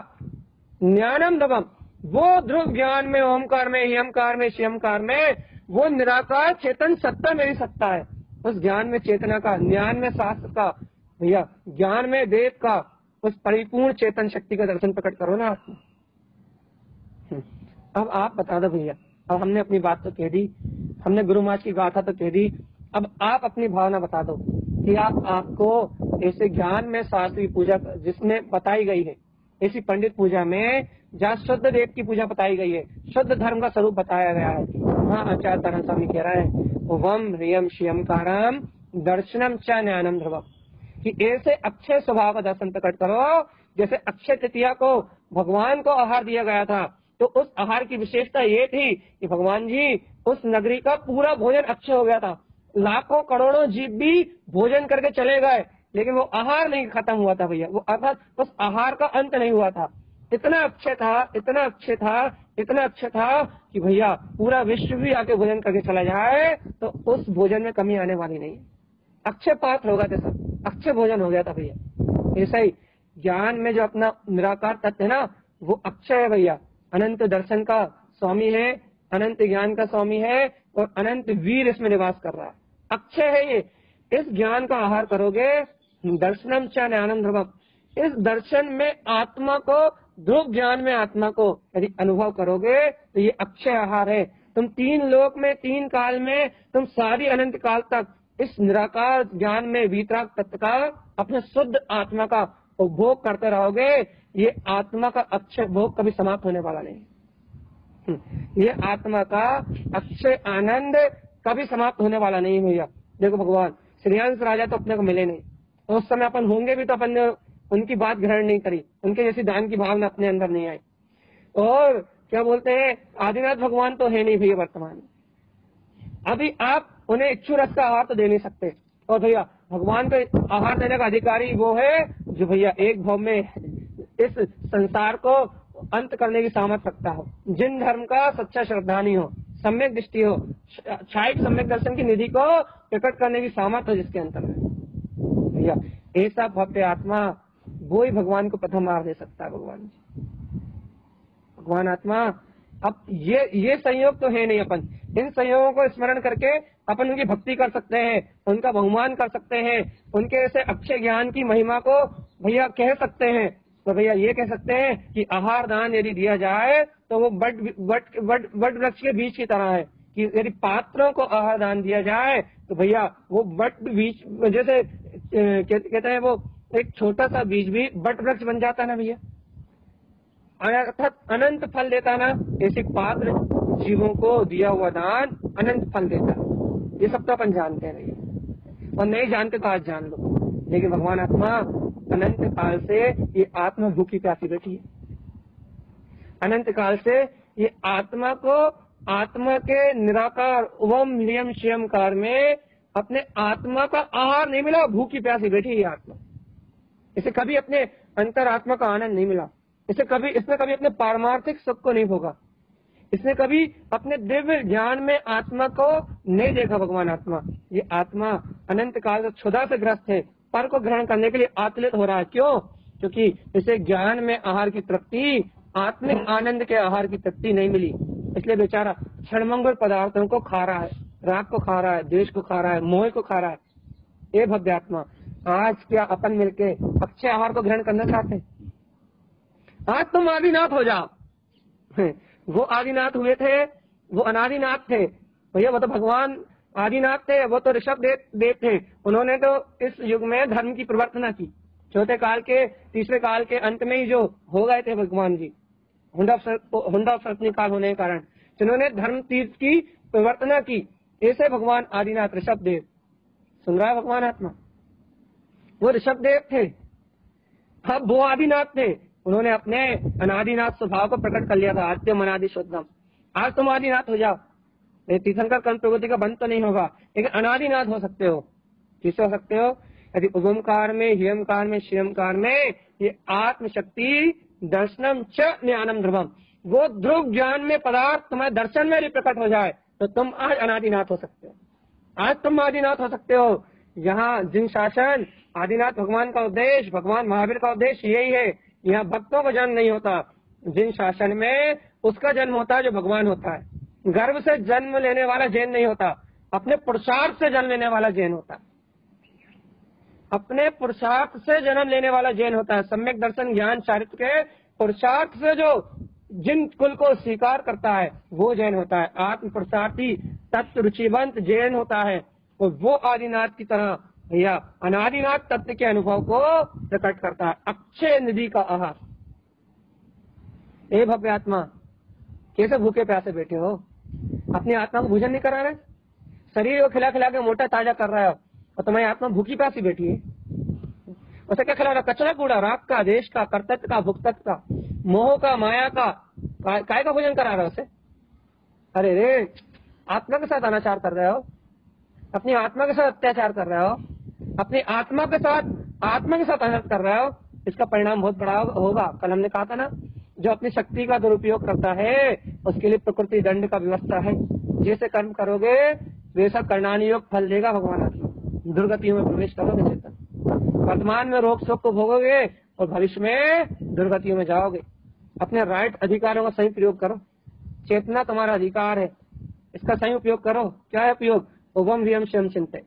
ज्ञानम ध्रुवम, वो ध्रुव ज्ञान में, ओमकार में, ह्यंकार में, श्यंकार में, वो निराकार चेतन सत्ता मेरी सत्ता है। उस ज्ञान में चेतना का, ज्ञान में शास्त्र का, भैया ज्ञान में देव का, उस परिपूर्ण चेतन शक्ति का दर्शन प्रकट करो ना आप। अब आप बता दो भैया, अब हमने अपनी बात तो कह दी, हमने गुरु महाराज की गाथा तो कह दी, अब आप अपनी भावना बता दो कि आपको ऐसे ज्ञान में शास्त्र की पूजा जिसमें बताई गई है, ऐसी पंडित पूजा में जहाँ शुद्ध देव की पूजा बताई गई है, शुद्ध धर्म का स्वरूप बताया गया है, वहाँ आचार्य तारण स्वामी कह रहा है वम ह्रियम श्रियंकारम दर्शनम च ज्ञानम ध्रुवम, कि ऐसे अच्छे स्वभाव का दर्शन प्रकट करो जैसे अक्षय तृतीया को भगवान को आहार दिया गया था। तो उस आहार की विशेषता ये थी कि भगवान जी उस नगरी का पूरा भोजन अक्षय हो गया था, लाखों करोड़ों जीव भी भोजन करके चले गए, लेकिन वो आहार नहीं खत्म हुआ था भैया, वो अर्थात उस आहार का अंत नहीं हुआ था। इतना अच्छे था, इतना अच्छे था, इतना अच्छा था कि भैया पूरा विश्व भी आके भोजन करके चला जाए तो उस भोजन में कमी आने वाली नहीं है। अक्षय पात्र होगा थे सब, अक्षय भोजन हो गया था भैया। ऐसा ही ज्ञान में जो अपना निराकार तत्व है ना, वो अक्षय है भैया, अनंत दर्शन का स्वामी है, अनंत ज्ञान का स्वामी है और अनंत वीर इसमें निवास कर रहा है, अक्षय है ये। इस ज्ञान का आहार करोगे, दर्शनम च ज्ञानम ध्रुवम, इस दर्शन में आत्मा को, ध्रुव ज्ञान में आत्मा को यदि अनुभव करोगे तो ये अक्षय आहार है। तुम तीन लोक में, तीन काल में, तुम सारी अनंत काल तक इस निराकार ज्ञान में वीतराग तत्व का, अपने शुद्ध आत्मा का उपभोग करते रहोगे। ये आत्मा का अक्षय भोग कभी समाप्त होने वाला नहीं, ये आत्मा का अक्षय आनंद कभी समाप्त होने वाला नहीं भैया। देखो भगवान श्रीहंस राजा तो अपने को मिले नहीं, तो उस समय अपन होंगे भी तो अपन ने उनकी बात ग्रहण नहीं करी, उनके जैसी दान की भावना अपने अंदर नहीं आई। और क्या बोलते हैं, आदिनाथ भगवान तो है नहीं भैया वर्तमान, अभी आप उन्हें इच्छु रस का आहार तो दे नहीं सकते। और भैया भगवान को आहार देने का अधिकारी वो है जो भैया एक भाव में इस संसार को अंत करने की सामर्थ्य रखता हो, जिन धर्म का सच्चा श्रद्धानी हो, सम्यक दृष्टि हो, क्षायिक सम्यक दर्शन की निधि को प्रकट करने की सामर्थ्य हो जिसके अंतर है भैया, ऐसा भव्य आत्मा वो ही भगवान को प्रथम आहार दे सकता है। भगवान आत्मा, अब ये संयोग तो है नहीं, अपन इन संयोगों को स्मरण करके अपन उनकी भक्ति कर सकते हैं, उनका बहुमान कर सकते हैं, उनके ऐसे अक्षय ज्ञान की महिमा को भैया कह सकते हैं। तो भैया ये कह सकते हैं कि आहार दान यदि दिया जाए तो वो बट वृक्ष के बीज की तरह है, कि यदि पात्रों को आहार दान दिया जाए तो भैया वो बट बीज, जैसे कहते हैं वो एक छोटा सा बीज भी बट वृक्ष बन जाता है ना भैया, अर्थात अनंत फल देता ना, ऐसे पात्र जीवों को दिया हुआ दान अनंत फल देता है। ये सब तो अपन जानते हैं भैया, और नहीं जानते तो आज जान लो। लेकिन भगवान आत्मा अनंत काल से ये आत्मा भूखी प्यासी बैठी है, अनंत काल से ये आत्मा को, आत्मा के निराकार ओम ह्रियम श्रियंकार में अपने आत्मा का आहार नहीं मिला, भूखी प्यासी बैठी है ये आत्मा। इसे कभी अपने अंतर आत्मा का आनंद नहीं मिला, इसने कभी अपने पारमार्थिक सुख को नहीं भोगा, इसने कभी अपने दिव्य ज्ञान में आत्मा को नहीं देखा। भगवान आत्मा, ये आत्मा अनंत काल से क्षुधा से ग्रस्त है, पर को ग्रहण करने के लिए आतुलित हो रहा है। क्यों? क्योंकि इसे ज्ञान में आहार की तृप्ति, आत्मिक आनंद के आहार की तृप्ति नहीं मिली, इसलिए बेचारा क्षणभंगुर पदार्थों को खा रहा है, राग को खा रहा है, द्वेष को खा रहा है, मोह को खा रहा है। ये भव्य आत्मा, आज क्या अपन मिलके अक्षय आहार को ग्रहण करना चाहते हैं? आज तुम आदिनाथ हो जाओ। वो आदिनाथ हुए थे, वो अनादिनाथ थे भैया, वो तो भगवान आदिनाथ थे, वो तो ऋषभ देव थे। उन्होंने तो इस युग में धर्म की प्रवर्तना की, चौथे काल के, तीसरे काल के अंत में ही जो हो गए थे भगवान जी, हुंडा सर्पनी काल होने के कारण जिन्होंने धर्म तीर्थ की प्रवर्तना की, ऐसे भगवान आदिनाथ ऋषभ देव। सुन रहा है भगवान आत्मा, वो ऋषभ देव थे, अब वो आदिनाथ थे। उन्होंने अपने अनादिनाथ स्वभाव को प्रकट कर लिया था, आद्यम अनादि शुद्धम। आज तुम आदिनाथ हो जाओ, तीर्थंकर कर्म प्रगति का बंद तो नहीं होगा, लेकिन अनादिनाथ हो सकते हो। किससे हो सकते हो? यदि उगमकार में, ह्यंकार में, श्रियंकार में ये आत्मशक्ति दर्शनम च ज्ञानम ध्रुवम, वो ध्रुव ज्ञान में पदार्थ तुम्हारे दर्शन में भी प्रकट हो जाए तो तुम आज अनादिनाथ हो सकते हो, आज तुम आदिनाथ हो सकते हो। यहाँ जिन शासन, आदिनाथ भगवान का उद्देश्य, भगवान महावीर का उद्देश्य यही है। यहाँ भक्तों का जन्म नहीं होता, जिन शासन में उसका जन्म होता है जो भगवान होता है। गर्भ से जन्म लेने वाला जैन नहीं होता, अपने पुरुषार्थ से जन्म लेने वाला जैन होता है। अपने पुरुषार्थ से जन्म लेने वाला जैन होता है। सम्यक दर्शन ज्ञान चारित्र के पुरुषार्थ से जो जिन कुल को स्वीकार करता है वो जैन होता है। आत्म पुरुषार्थी तत्व रुचिवंत जैन होता है और वो आदिनाथ की तरह भैया अनादिनाथ तत्व के अनुभव को प्रकट करता है। अक्षय निधि का आहार। हे भव्य आत्मा, कैसे भूखे प्यासे बैठे हो? अपनी आत्मा को भोजन नहीं करा रहे, शरीर को खिला खिला के मोटा ताजा कर रहे हो और तुम्हारी आत्मा भूखी प्यासी बैठी है। उसे क्या खिला रहा? कचरा कूड़ा, राग का, देश का, कर्तव्य का, भुक्तत्व का, मोह का, माया का, काय का भोजन करा रहा है उसे? अरे रे, आत्मा के साथ अनाचार कर रहे हो, अपनी आत्मा के साथ अत्याचार कर रहे हो, अपनी आत्मा के साथ अनर्थ कर रहे हो। इसका परिणाम बहुत बड़ा होगा। कल हमने कहा था ना, जो अपनी शक्ति का दुरुपयोग करता है उसके लिए प्रकृति दंड का व्यवस्था है। जैसे कर्म करोगे वैसा करणानुयोग फल देगा भगवान आत्मा। दुर्गतियों में प्रवेश करोगे चेतन, वर्तमान में रोग शोक को भोगोगे और भविष्य में दुर्गतियों में जाओगे। अपने राइट अधिकारों का सही प्रयोग करो। चेतना तुम्हारा अधिकार है, इसका सही उपयोग करो। क्या है उपयोग? ओवम ह्रियम श्यम चिंते।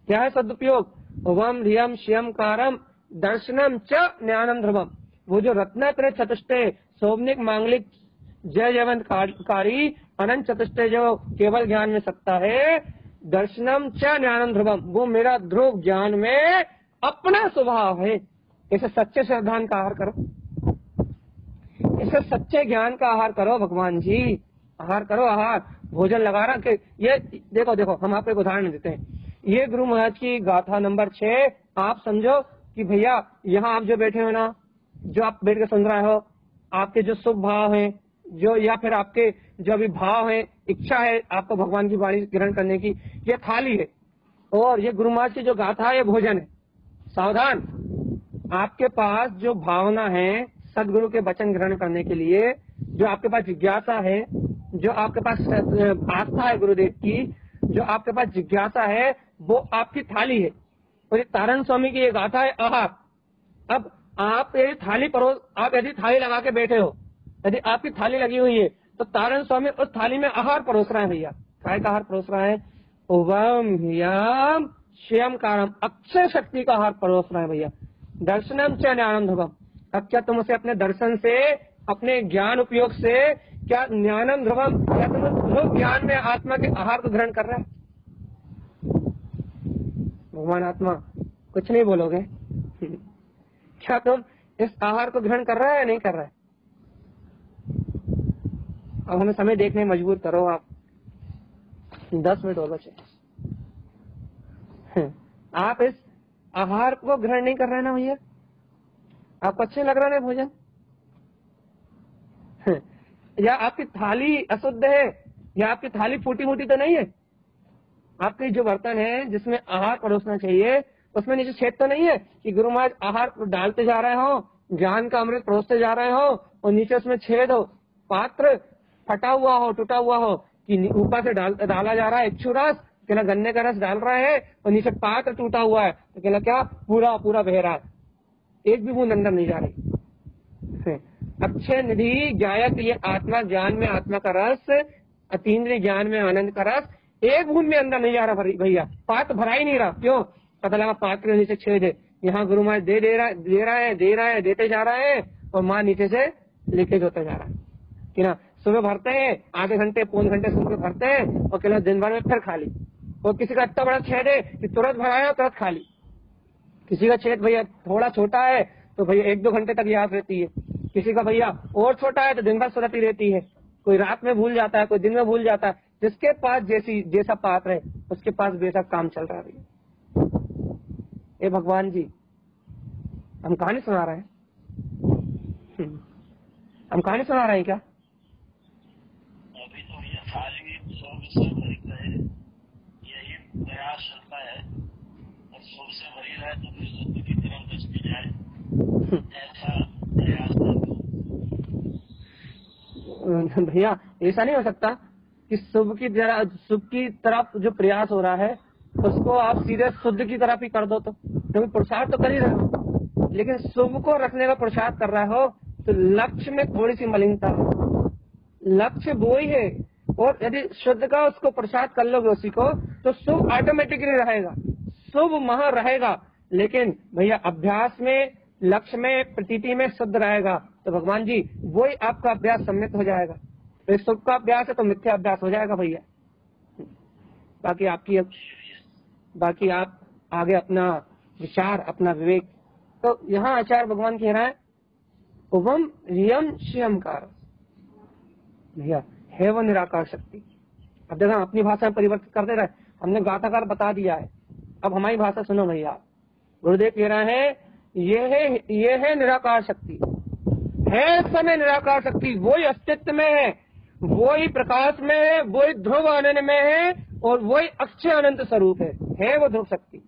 क्या है सदुपयोग? ओवम ह्रियम श्यम कारम दर्शनम च ज्ञानम ध्रुवम। वो जो रत्नात्रय चतुष्टय सौम्निक मांगलिक जय जयवंत कारी अनंत चतुष्टय जो केवल ज्ञान में सकता है, दर्शनम च ज्ञानम ध्रुवम, वो मेरा ध्रुव ज्ञान में अपना स्वभाव है। इसे सच्चे श्रद्धान का आहार करो, इसे सच्चे ज्ञान का आहार करो। भगवान जी आहार करो, आहार भोजन लगा रहा कि ये देखो हम आपको एक उदाहरण देते हैं। ये गुरु महाराज की गाथा नंबर 6। आप समझो कि भैया यहाँ आप जो बैठे हो ना, जो आप बैठ के सुन रहे हो, आपके जो शुभ भाव हैं, जो या फिर आपके जो अभी भाव है, इच्छा है आपको भगवान की वाणी ग्रहण करने की, ये थाली है। और ये गुरु महाराज की जो गाथा है ये भोजन है। सावधान, आपके पास जो भावना है सदगुरु के वचन ग्रहण करने के लिए, जो आपके पास जिज्ञासा है, जो आपके पास आस्था है गुरुदेव की, जो आपके पास जिज्ञासा है, वो आपकी थाली है। और ये तारण स्वामी की ये गाथा है आहार। अब आप यदि थाली लगा के बैठे हो, यदि आपकी थाली लगी हुई है, तो तारण स्वामी उस थाली में आहार परोस रहे हैं भैया। काय का आहार परोस रहे हैं? ओवम ह्रियम श्यम कारम, अक्षय शक्ति का आहार परोस रहे हैं भैया। दर्शनम च ज्ञानम ध्रुवम। अब क्या तुम उसे अपने दर्शन से, अपने ज्ञान उपयोग से, क्या ज्ञानम ध्रुवम, क्या तुम ध्रुव ज्ञान में आत्मा के आहार को ग्रहण कर रहे हैं? भगवान आत्मा कुछ नहीं बोलोगे? क्या तुम इस आहार को ग्रहण कर रहा है या नहीं कर रहा है? अब हमें समय देखने मजबूर करो आप। 10 मिनट और बचे। आप इस आहार को ग्रहण नहीं कर रहे ना भैया? आपको अच्छे लग रहा है भोजन? या आपकी थाली अशुद्ध है, या आपकी थाली फूटी फूटी तो नहीं है? आपके जो बर्तन है जिसमें आहार परोसना चाहिए, उसमें नीचे छेद तो नहीं है कि गुरु महाराज आहार डालते जा रहे हो, ज्ञान का अमृत परोसते जा रहे हो और नीचे उसमें छेद हो, पात्र फटा हुआ हो, टूटा हुआ हो, कि ऊपर से डाला जा रहा है इच्छू रस, कहना गन्ने का रस डाल रहा है और नीचे पात्र टूटा हुआ है, तो कहना क्या पूरा बह रहा है, एक भी बूंद अंदर नहीं जा रही। अक्षय निधि गायक ये आत्मा ज्ञान में आत्मा का रस, अतीन्द्रिय ज्ञान में आनंद का रस एक बूंद में अंदर नहीं जा रहा भैया। पात्र भरा ही नहीं रहा। क्यों? पता लगा पात्र नीचे छेद है। यहाँ गुरु महाराज दे रहा है, देते जा रहा है और माँ नीचे से लीकेज होता जा रहा है कि ना। सुबह भरते हैं, आधे घंटे पौन घंटे सुबह भरते हैं और कहना दिन भर में फिर खाली। और किसी का इतना बड़ा छेद है कि तुरंत भराया और तुरंत खाली। किसी का छेद भैया थोड़ा छोटा है तो भैया 1-2 घंटे तक याद रहती है। किसी का भैया और छोटा है तो दिन भर सुरती रहती है। कोई रात में भूल जाता है, कोई दिन में भूल जाता है। जिसके पास जैसा पात्र है उसके पास वैसा काम चल रहा है। ए भगवान जी, हम कहानी सुना रहे हैं? हम कहानी सुना रहे हैं क्या? अभी तो ये थाली 100 भरी है, यही प्रयास चलता है और 100 से भरी रहे तो फिर शुद्ध की तरफ दृष्टि जाए, ऐसा प्रयास भैया। ऐसा नहीं हो सकता कि शुभ की तरफ जो प्रयास हो रहा है उसको आप सीधे शुद्ध की तरफ ही कर दो, तो क्योंकि पुरुषार्थ तो कर ही रहे हो, लेकिन शुभ को रखने का पुरुषार्थ कर रहे हो तो लक्ष्य में थोड़ी सी मलिनता है। लक्ष्य वो ही है। और यदि शुद्ध का उसको प्रसाद कर लोगे उसी को, तो शुभ ऑटोमेटिकली रहेगा, शुभ महा रहेगा। लेकिन भैया अभ्यास में, लक्ष्य में, प्रतीति में शुद्ध रहेगा, तो भगवान जी वही आपका अभ्यास सम्मित हो जाएगा। तो शुभ का अभ्यास है तो मिथ्या अभ्यास हो जाएगा भैया। बाकी आप आगे अपना विचार, अपना विवेक। तो यहाँ आचार्य भगवान कह रहा है उभम रियम श्यमकार, भैया है वो निराकार शक्ति। अब देखो हम अपनी भाषा में परिवर्तित करते रहे, हमने गाथाकार बता दिया है, अब हमारी भाषा सुनो भैया। गुरुदेव कह रहे हैं ये है निराकार शक्ति, है समय निराकार शक्ति, वही अस्तित्व में है, वही प्रकाश में है, वही ध्रुव आनंद में है, और वही अक्षय अनंत स्वरूप है वो ध्रुव शक्ति,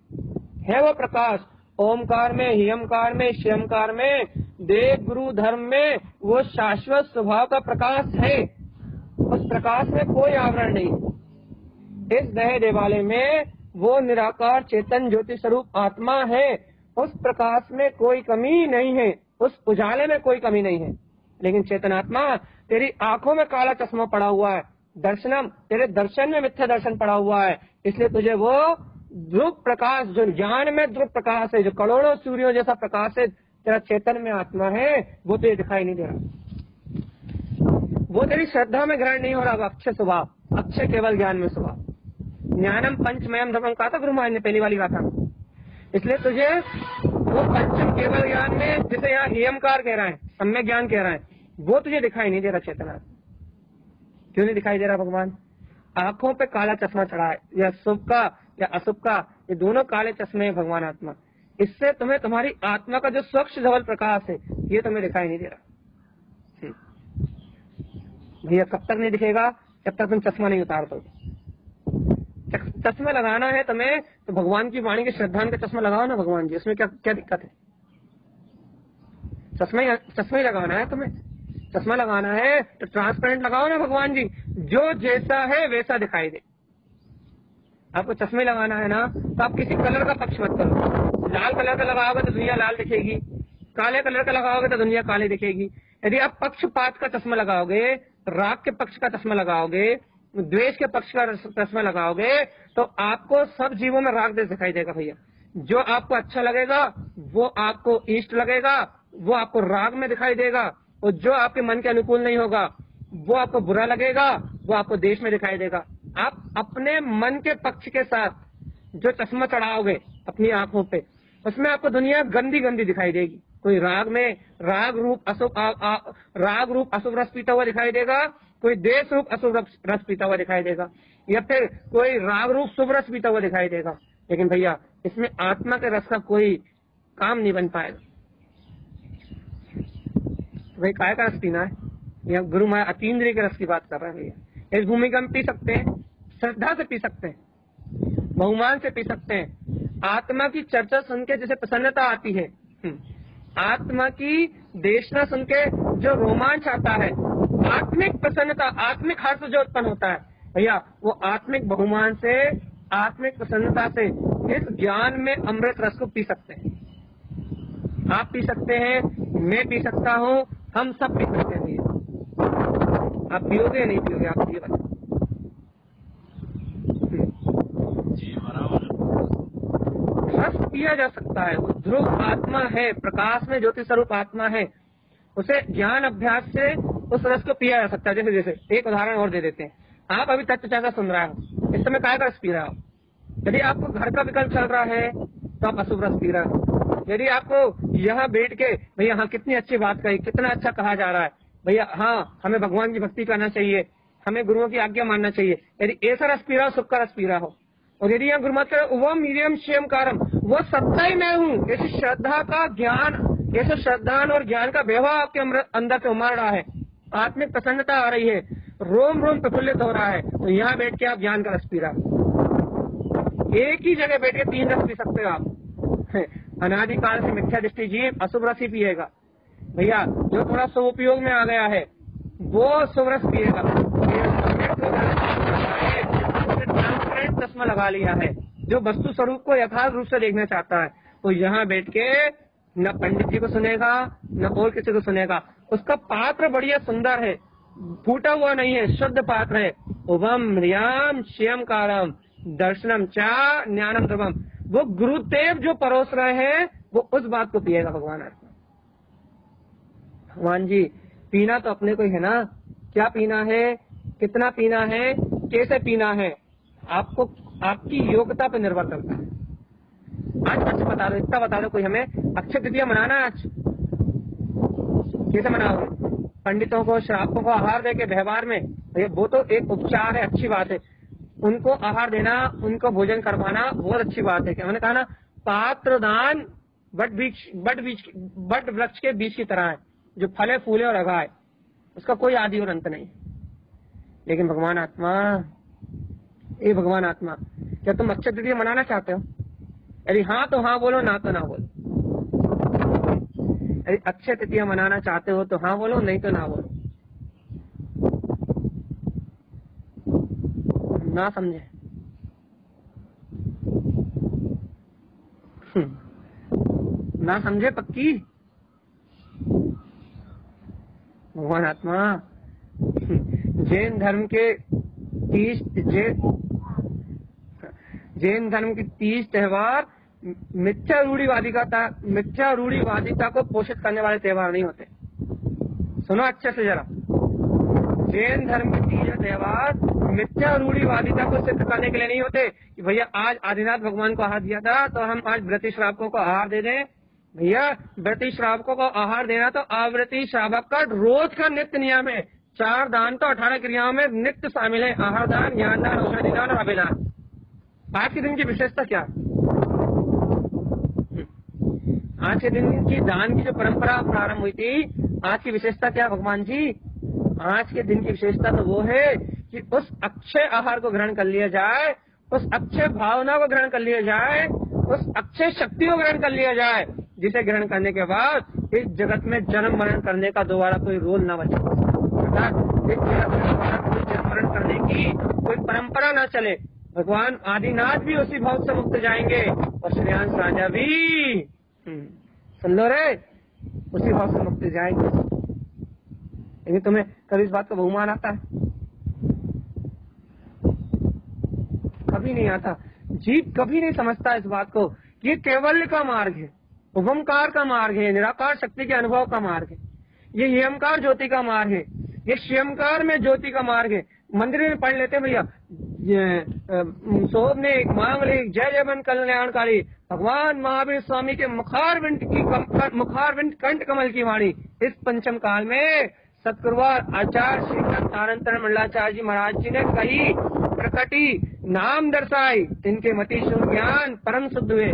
है वो प्रकाश। ओमकार में, हियमकार में, श्यमकार में, देव गुरु धर्म में वो शाश्वत स्वभाव का प्रकाश है। उस प्रकाश में कोई आवरण नहीं। इस दहे देवालय में वो निराकार चेतन ज्योति स्वरूप आत्मा है, उस प्रकाश में कोई कमी नहीं है, उस उजाले में कोई कमी नहीं है। लेकिन चेतनात्मा तेरी आंखों में काला चश्मा पड़ा हुआ है, दर्शनम तेरे दर्शन में मिथ्या दर्शन पड़ा हुआ है, इसलिए तुझे वो ध्रुव प्रकाश, जो ज्ञान में ध्रुव प्रकाश है, जो करोड़ों सूर्यों जैसा प्रकाश है, तेरा चेतन में आत्मा है, वो तुझे दिखाई नहीं दे रहा। वो तेरी श्रद्धा में ग्रहण नहीं हो रहा, अक्षय स्वभाव, अक्षय केवल ज्ञान में स्वभाव। ज्ञानम पंचमयम धर्मम कहा था गुरु महाराज ने पहली वाली कहा था। इसलिए तुझे वो पंचम केवल ज्ञान में, जिसे यहाँ हियमकार कह रहा है, सम्यक ज्ञान कह रहा है, वो तुझे दिखाई नहीं दे रहा। चेतना क्यों नहीं दिखाई दे रहा भगवान? आंखों पे काला चश्मा चढ़ा है, या शुभ का या अशुभ का, ये दोनों काले चश्मे है भगवान आत्मा। इससे तुम्हें तुम्हारी आत्मा का जो स्वच्छ धवल प्रकाश है, ये तुम्हें दिखाई नहीं दे रहा। भैया कब तक नहीं दिखेगा? जब तक तुम चश्मा नहीं उतार दो। चश्मा लगाना है तुम्हें तो भगवान की वाणी के श्रद्धान का चश्मा लगाओ ना भगवान जी, उसमें क्या दिक्कत है? चश्मा ही लगाना है तुम्हें, चश्मा लगाना है तो ट्रांसपेरेंट लगाओ ना भगवान जी, जो जैसा है वैसा दिखाई दे। आपको चश्मे लगाना है ना, तो आप किसी कलर का पक्ष मत करो। लाल कलर का लगाओगे तो दुनिया लाल दिखेगी, काले कलर का लगाओगे तो दुनिया काली दिखेगी। यदि आप पक्षपात का चश्मा लगाओगे, राग के पक्ष का चश्मा लगाओगे, द्वेष के पक्ष का चश्मा लगाओगे, तो आपको सब जीवों में राग देश दिखाई देगा भैया। जो आपको अच्छा लगेगा वो आपको इष्ट लगेगा, वो आपको राग में दिखाई देगा, और जो आपके मन के अनुकूल नहीं होगा वो आपको बुरा लगेगा, वो आपको देश में दिखाई देगा। आप अपने मन के पक्ष के साथ जो चश्मा चढ़ाओगे अपनी आंखों पे, उसमें आपको दुनिया गंदी गंदी दिखाई देगी। कोई राग में राग रूप अशुभ रस पीता हुआ दिखाई देगा, कोई देश रूप अशुभ रस पीता हुआ दिखाई देगा, या फिर कोई राग रूप शुभ रस पीता हुआ दिखाई देगा। लेकिन भैया इसमें आत्मा के रस का कोई काम नहीं बन पाएगा। भाई काय का रस पीना है? यह गुरु महाराज अतीन्द्रिय के रस की बात कर रहे हैं भैया। इस भूमि का हम पी सकते हैं, श्रद्धा से पी सकते हैं, बहुमान से पी सकते हैं। आत्मा की चर्चा सुन के जैसे प्रसन्नता आती है, आत्मा की देशना सुन के जो रोमांच आता है, आत्मिक प्रसन्नता, आत्मिक हर्ष जो उत्पन्न होता है भैया, वो आत्मिक बहुमान से, आत्मिक प्रसन्नता से इस ज्ञान में अमृत रस को पी सकते हैं। आप पी सकते हैं, मैं पी सकता हूँ, हम सब पी सकते हैं भैया। आप पियोगे या नहीं पियोगे? आप ये बताओ। रस पिया जा सकता है, वो ध्रुव आत्मा है, प्रकाश में ज्योति स्वरूप आत्मा है, उसे ज्ञान अभ्यास से उस रस को पिया जा सकता है। जैसे एक उदाहरण और दे देते हैं। आप अभी तत्व चर्चा सुन रहे हो, इस समय काय का रस पी रहे हो? यदि आपको घर का विकल्प चल रहा है तो आप अशुभ रस पी रहे हो। यदि आपको यहाँ बैठ के भैया हाँ कितनी अच्छी बात कही, कितना अच्छा कहा जा रहा है भैया, हाँ हमें भगवान की भक्ति करना चाहिए, हमें गुरुओं की आज्ञा मानना चाहिए, यदि ऐसा रस पी रहा हो, सुख का रस पी रहा हो, और यदि यहाँ गुरुमत करे उवम मीडियम श्यम कारम, वो सत्ता ही मैं हूँ, ऐसी श्रद्धा का ज्ञान, ऐसे श्रद्धान और ज्ञान का वैभव आपके अंदर से उमड़ रहा है, आत्मिक प्रसन्नता आ रही है, रोम रोम प्रफुल्लित हो रहा है, तो यहाँ बैठ के आप ज्ञान का रस पी रहा हो। एक ही जगह बैठ के 3 रस पी सकते हो आप। अनादिकाल से मिथ्या दृष्टि जीव अशुभ रस ही पिएगा भैया। जो थोड़ा सदुपयोग में आ गया है वो शुभ रस पिएगा। ट्रांसपेरेंट चश्मा लगा लिया है, जो वस्तु स्वरूप को यथार्थ रूप से देखना चाहता है, तो यहाँ बैठ के न पंडित जी को सुनेगा न और किसी को सुनेगा। उसका पात्र बढ़िया सुंदर है, फूटा हुआ नहीं है, शुद्ध पात्र है। उभम ह्रियाम श्यमकारम दर्शनम चा ज्ञानम ध्रुवम। वो गुरुदेव जो परोस रहे हैं वो उस बात को पिएगा भगवान आत्मा। भगवान जी पीना तो अपने को ही है ना, क्या पीना है, कितना पीना है, कैसे पीना है, आपको आपकी योग्यता पर निर्भर करता है। आज सच बता दो, इतना बता दो, कोई हमें अक्षय तृतीया मनाना है आज, कैसे मनाओगे? पंडितों को श्रावकों को आहार दे के व्यवहार में, वो तो एक उपचार है, अच्छी बात है। उनको आहार देना, उनको भोजन करवाना बहुत अच्छी बात है। मैंने कहा ना, पात्र दान बट वृक्ष के बीज की तरह है, जो फले फूले और अगाए, उसका कोई आदि और अंत नहीं। लेकिन भगवान आत्मा, ए भगवान आत्मा, क्या तुम अक्षय तृतीया मनाना चाहते हो? यदि हाँ तो हाँ बोलो, ना तो ना बोलो। यदि अक्षय तृतीया मनाना चाहते हो तो हाँ बोलो, नहीं तो ना बोलो। ना समझे ना समझे पक्की। भगवान आत्मा जैन धर्म के 30 त्योहार मिथ्या रूढ़िवादिता को पोषित करने वाले त्योहार नहीं होते। सुनो अच्छे से जरा, जैन धर्म के 30 त्योहार मिथ्या रूढ़िवादिता को सिद्ध करने के लिए नहीं होते कि भैया आज आदिनाथ भगवान को आहार दिया था तो हम आज व्रती श्रावकों को आहार दे दें। भैया व्रती श्रावकों को आहार देना तो अव्रती श्रावक का रोज का नित्य नियम है। 4 दान तो 18 क्रियाओं में नित्य शामिल है, आहार दान, ज्ञान दान, औषधि दान और अभिदान। आज के दिन की विशेषता क्या? आज के दिन की दान की जो परंपरा प्रारंभ हुई थी, आज की विशेषता क्या भगवान जी? आज के दिन की विशेषता तो वो है कि उस अक्षय आहार को ग्रहण कर लिया जाए, उस अक्षय भावना को ग्रहण कर लिया जाए, उस अक्षय शक्ति को ग्रहण कर लिया जाए, जिसे ग्रहण करने के बाद इस जगत में जन्म मरण करने का दोबारा कोई रोल न बचे, इस जगत में कोई जन्म मरण करने की कोई परंपरा न चले। भगवान आदिनाथ भी उसी भाव से मुक्त जाएंगे और श्रेयांश राजा भी, सुन लो रे, उसी भाव से मुक्त जाएंगे। लेकिन तुम्हें कभी इस बात का बहुमान आता है? कभी नहीं आता। जीव कभी नहीं समझता इस बात को कि ये कैवल्य का मार्ग है, उभमकार का मार्ग है, निराकार शक्ति के अनुभव का मार्ग है, ये हेमकार ज्योति का मार्ग है, ये श्यमकार में ज्योति का मार्ग है। मंदिर में पढ़ लेते भैया, सोमने मांगलिक जय जय मन कल्याणकारी भगवान महावीर स्वामी के मुखारविंद कंठ कमल की वाणी। इस पंचम काल में सतगुरुवार आचार्य श्री अनंतर मंडलाचार्य जी महाराज जी ने कही प्रकटी नाम दर्शाई, इनके मति शुद्ध ज्ञान परम शुद्ध हुए।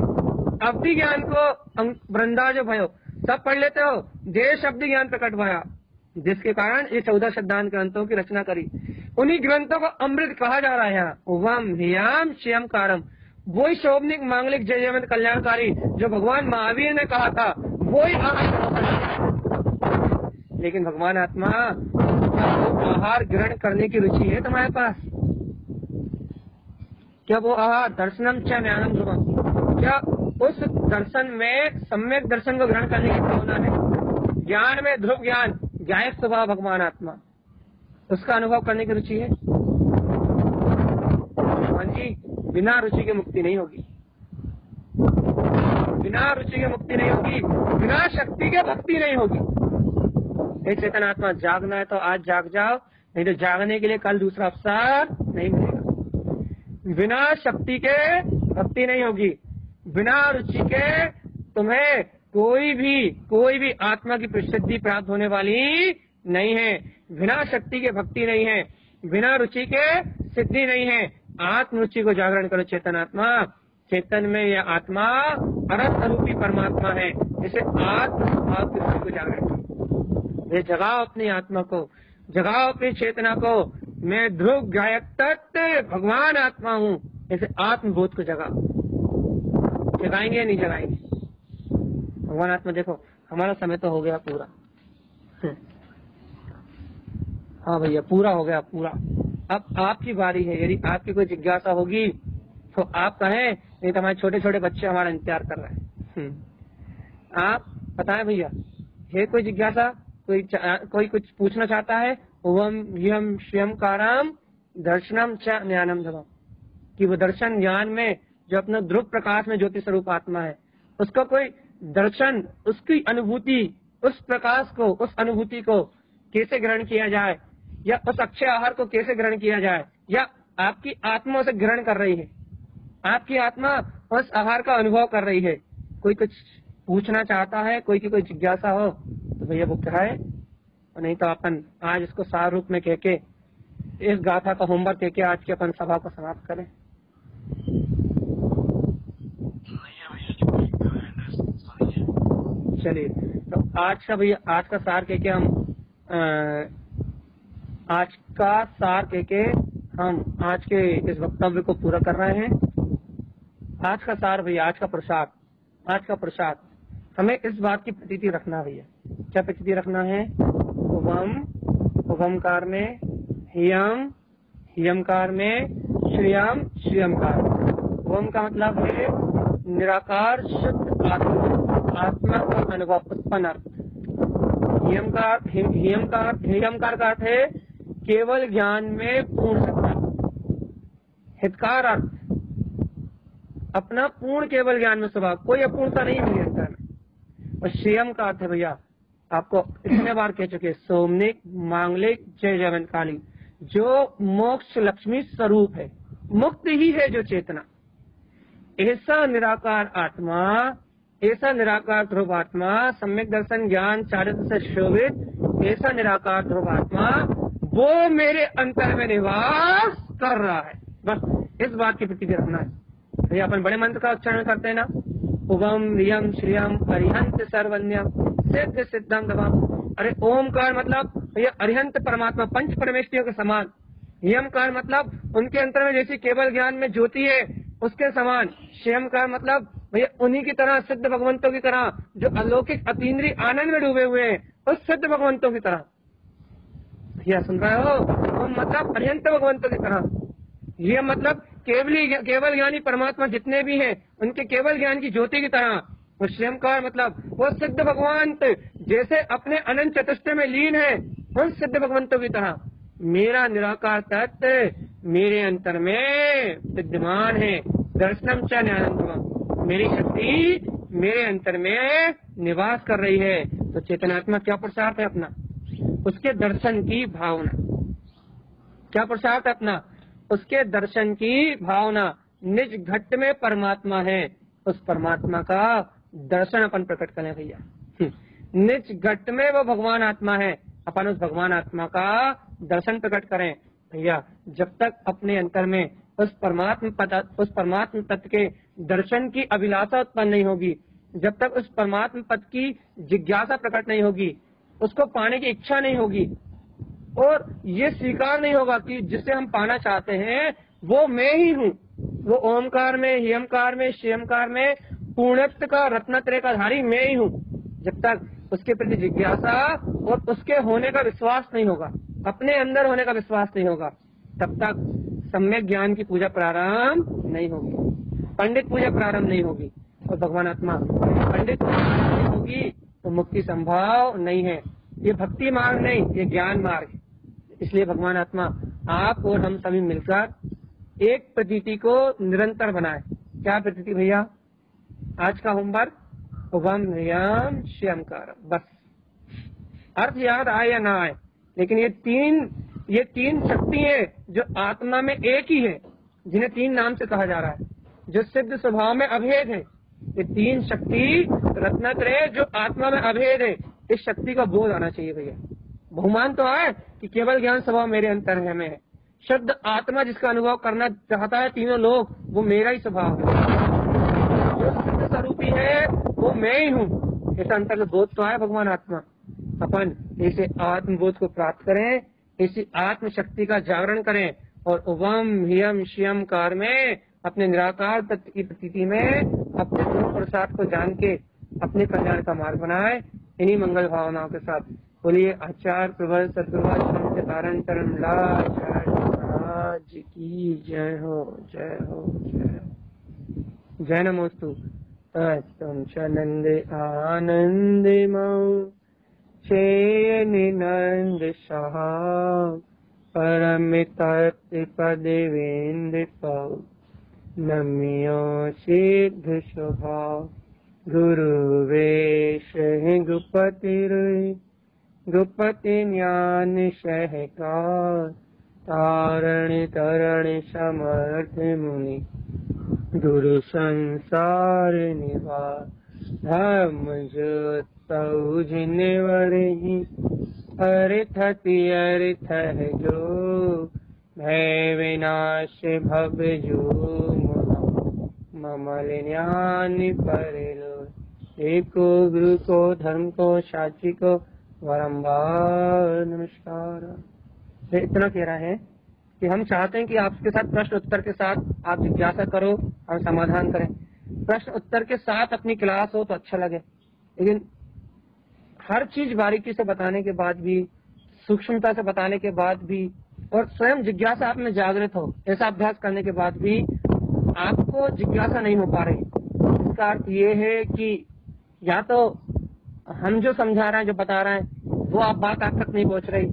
अवधि ज्ञान को वृंदा जो भयो सब पढ़ लेते हो, जय शब्द ज्ञान प्रकट भया, जिसके कारण ये 14 सिद्धांत ग्रंथों की रचना करी। उन्हीं ग्रंथों को अमृत कहा जा रहा है यहाँ। उवम ह्रियाम श्यमकारम, वही शोभनिक मांगलिक जय जयवंत कल्याणकारी जो भगवान महावीर ने कहा था, वही लेकिन भगवान आत्मा, क्या वो आहार ग्रहण करने की रुचि है तुम्हारे पास? क्या वो आहार दर्शनम च ज्ञानम ध्रुवम, क्या उस दर्शन में सम्यक दर्शन को ग्रहण करने की भावना है? ज्ञान में ध्रुव ज्ञान, ज्ञायक स्वभाव भगवान आत्मा, उसका अनुभव करने की रुचि है? भगवान जी बिना रुचि के मुक्ति नहीं होगी, बिना रुचि के मुक्ति नहीं होगी, बिना शक्ति के भक्ति नहीं होगी। हे चेतन आत्मा, जागना है तो आज जाग जाओ, नहीं तो जागने के लिए कल दूसरा अवसर नहीं मिलेगा। बिना शक्ति के भक्ति नहीं होगी, बिना रुचि के तुम्हें कोई भी आत्मा की प्रसिद्धि प्राप्त होने वाली नहीं है। बिना शक्ति के भक्ति नहीं है, बिना रुचि के सिद्धि नहीं है। आत्म रुचि को जागरण करो चेतन आत्मा। चेतन में यह आत्मा अरस रूपी परमात्मा है, जिसे आत्म स्वभाव की रुचि को जागरण करो। ये जगाओ अपनी आत्मा को, जगाओ अपनी चेतना को। मैं ध्रुव गायक तत्व भगवान आत्मा हूँ, ऐसे आत्मबोध को जगाओ। जगाएंगे या नहीं जगाएंगे? भगवान आत्मा देखो, हमारा समय तो हो गया पूरा। हाँ भैया, पूरा हो गया पूरा। अब आपकी बारी है। यदि आपकी कोई जिज्ञासा होगी तो आप कहें, नहीं तो हमारे छोटे छोटे बच्चे हमारा इंतजार कर रहे हैं। आप बताएं भैया, है कोई जिज्ञासा? कोई कुछ पूछना चाहता है ओम यम श्यम कारम दर्शनम च ज्ञानम धवम, कि वो दर्शन ज्ञान में जो अपना ध्रुव प्रकाश में ज्योति स्वरूप आत्मा है, उसका कोई दर्शन, उसकी अनुभूति, उस प्रकाश को, उस अनुभूति को कैसे ग्रहण किया जाए, या उस अक्षय आहार को कैसे ग्रहण किया जाए, या आपकी आत्मा उसे ग्रहण कर रही है, आपकी आत्मा उस आहार का अनुभव कर रही है। कोई कुछ पूछना चाहता है, कोई की कोई जिज्ञासा हो तो भैया वो कराए, और नहीं तो अपन आज इसको सार रूप में कह के इस गाथा का होमवर्क कह के आज की अपन सभा को समाप्त करें। चलिए, तो आज का भैया, आज का सार कह के हम आज का सार कह के हम आज के इस वक्तव्य को पूरा कर रहे हैं। आज का सार भैया, आज का प्रसाद, आज का प्रसाद हमें इस बात की प्रतीति रखना भैया। क्या प्रतीति रखना है? उभम, उभमकार में, हियम, हियमकार में, श्रियम, श्रियमकार। उभम का मतलब है निराकार शुद्ध आत्मा, आत्मा का अनुभव, उत्पन्न अर्थ। हियमकार, हियमकार का अर्थ है केवल ज्ञान में पूर्ण सत्ता। हितकार अर्थ अपना पूर्ण केवल ज्ञान में स्वभाव, कोई अपूर्णता नहीं मिली अंतर में। और श्रियम का अर्थ है भैया, आपको इतने बार कह चुके, सोमनिक, मांगलिक, जय जयवंत काली, जो मोक्ष लक्ष्मी स्वरूप है, मुक्त ही है जो चेतना। ऐसा निराकार आत्मा, ऐसा निराकार ध्रुव आत्मा, सम्यक दर्शन ज्ञान चारित्र से शोभित ऐसा निराकार ध्रुव आत्मा, वो मेरे अंतर में निवास कर रहा है। बस इस बात की प्रति रखना है भैया। अपन बड़े मंत्र का उच्चारण करते हैं ना, उभम रियम श्रियम अरिहंत सर्वन्यम सिद्ध सिद्धम दमम। अरे ओमकार मतलब भैया अरिहंत परमात्मा, पंच परमेश्वरियों के समान। यमकार मतलब उनके अंतर में जैसी केवल ज्ञान में ज्योति है उसके समान। श्रियमकार मतलब भैया उन्हीं की तरह, सिद्ध भगवंतों की तरह, जो अलौकिक अतीन्द्रिय आनंद में डूबे हुए हैं, उस सिद्ध भगवंतों की तरह। भैया सुन रहे हो? ओम मतलब अरिहंत भगवंतों की तरह। ये मतलब केवल ज्ञानी परमात्मा जितने भी हैं उनके केवल ज्ञान की ज्योति की तरह। और श्रियमकार मतलब वो सिद्ध भगवंत जैसे अपने अनंत चतुष्टय में लीन है, उन सिद्ध भगवंतों की तरह मेरा निराकार तत्व मेरे अंतर में विद्यमान है। दर्शनम च ज्ञानम, मेरी शक्ति मेरे अंतर में निवास कर रही है। तो चेतनात्मा क्या पुरुषार्थ है अपना? उसके दर्शन की भावना। क्या पुरुषार्थ है अपना? उसके दर्शन की भावना। निज घट में परमात्मा है, उस परमात्मा का दर्शन अपन प्रकट करें भैया। निज घट में वो भगवान आत्मा है, अपन उस भगवान आत्मा का दर्शन प्रकट करें भैया। जब तक अपने अंतर में उस परमात्म तत्व के दर्शन की अभिलाषा उत्पन्न नहीं होगी, जब तक उस परमात्म पद की जिज्ञासा प्रकट नहीं होगी, उसको पाने की इच्छा नहीं होगी, और ये स्वीकार नहीं होगा कि जिसे हम पाना चाहते हैं वो मैं ही हूँ, वो ओमकार में, हियमकार में, श्रियमकार में पूर्णत्व का रत्नत्रय का धारी मैं ही हूँ, जब तक उसके प्रति जिज्ञासा और उसके होने का विश्वास नहीं होगा, अपने अंदर होने का विश्वास नहीं होगा, तब तक सम्यक ज्ञान की पूजा प्रारंभ नहीं होगी, पंडित पूजा प्रारंभ नहीं होगी। और भगवान आत्मा पंडित नहीं होगी तो मुक्ति संभव नहीं है। ये भक्ति मार्ग नहीं, ये ज्ञान मार्ग है। इसलिए भगवान आत्मा आप और हम सभी मिलकर एक प्रतीति को निरंतर बनाए। क्या प्रतीति भैया? आज का होमवर्क उभम ह्रियम श्रियमकार। बस अर्थ याद आए या ना आए, लेकिन ये तीन शक्ति है जो आत्मा में एक ही है, जिन्हें तीन नाम से कहा जा रहा है, जो सिद्ध स्वभाव में अभेद है। ये तीन शक्ति रत्नत्रय जो आत्मा में अभेद है, इस शक्ति का बोध आना चाहिए भैया। बहुमान तो है कि केवल ज्ञान स्वभाव मेरे अंतर है में है, शुद्ध आत्मा जिसका अनुभव करना चाहता है तीनों लोग, वो मेरा ही स्वभाव है, जो सिद्ध स्वरूपी है वो मैं ही हूँ। ऐसा अंतर बोध तो है भगवान आत्मा। अपन इसे आत्मबोध को प्राप्त करें, इसी आत्म शक्ति का जागरण करें, और उभम ह्रियम श्रियमकार में अपने निराकार तत्व की प्रतीति में अपने गुरु प्रसाद को जान के अपने कल्याण का मार्ग बनाए। इन्हीं मंगल भावनाओं के साथ बोलिए आचार्य प्रबल सद्गुरु कारण चरण महाराज की जय हो, जय हो, जय हो। जय नमोस्तु। तम च नंदे आनंदे मौ निनंद सहा परमित पदेवेन्द्र पौ नमियो सिद्ध स्वभाव गुरु वेश गुपति गुपति ज्ञान सहकार तारण तरण समर्थ मुनि गुरु संसार निवार धर्म जो जिनवरहि अर्थति अर्थ है जो भय विनाश भव जो ममल ज्ञान परिलो एको गुरु को धर्म को साची को बारंबार नमस्कार। इतना कह रहा है कि हम चाहते हैं कि आपके साथ प्रश्न उत्तर के साथ आप जिज्ञासा करो और समाधान करें। प्रश्न उत्तर के साथ अपनी क्लास हो तो अच्छा लगे, लेकिन हर चीज बारीकी से बताने के बाद भी, सूक्ष्मता से बताने के बाद भी, और स्वयं जिज्ञासा आप में जागृत हो, ऐसा अभ्यास करने के बाद भी आपको जिज्ञासा नहीं हो पा रही, इसका अर्थ ये है कि या तो हम जो समझा रहे हैं, जो बता रहे हैं, वो आप बात आप तक नहीं पहुंच रही,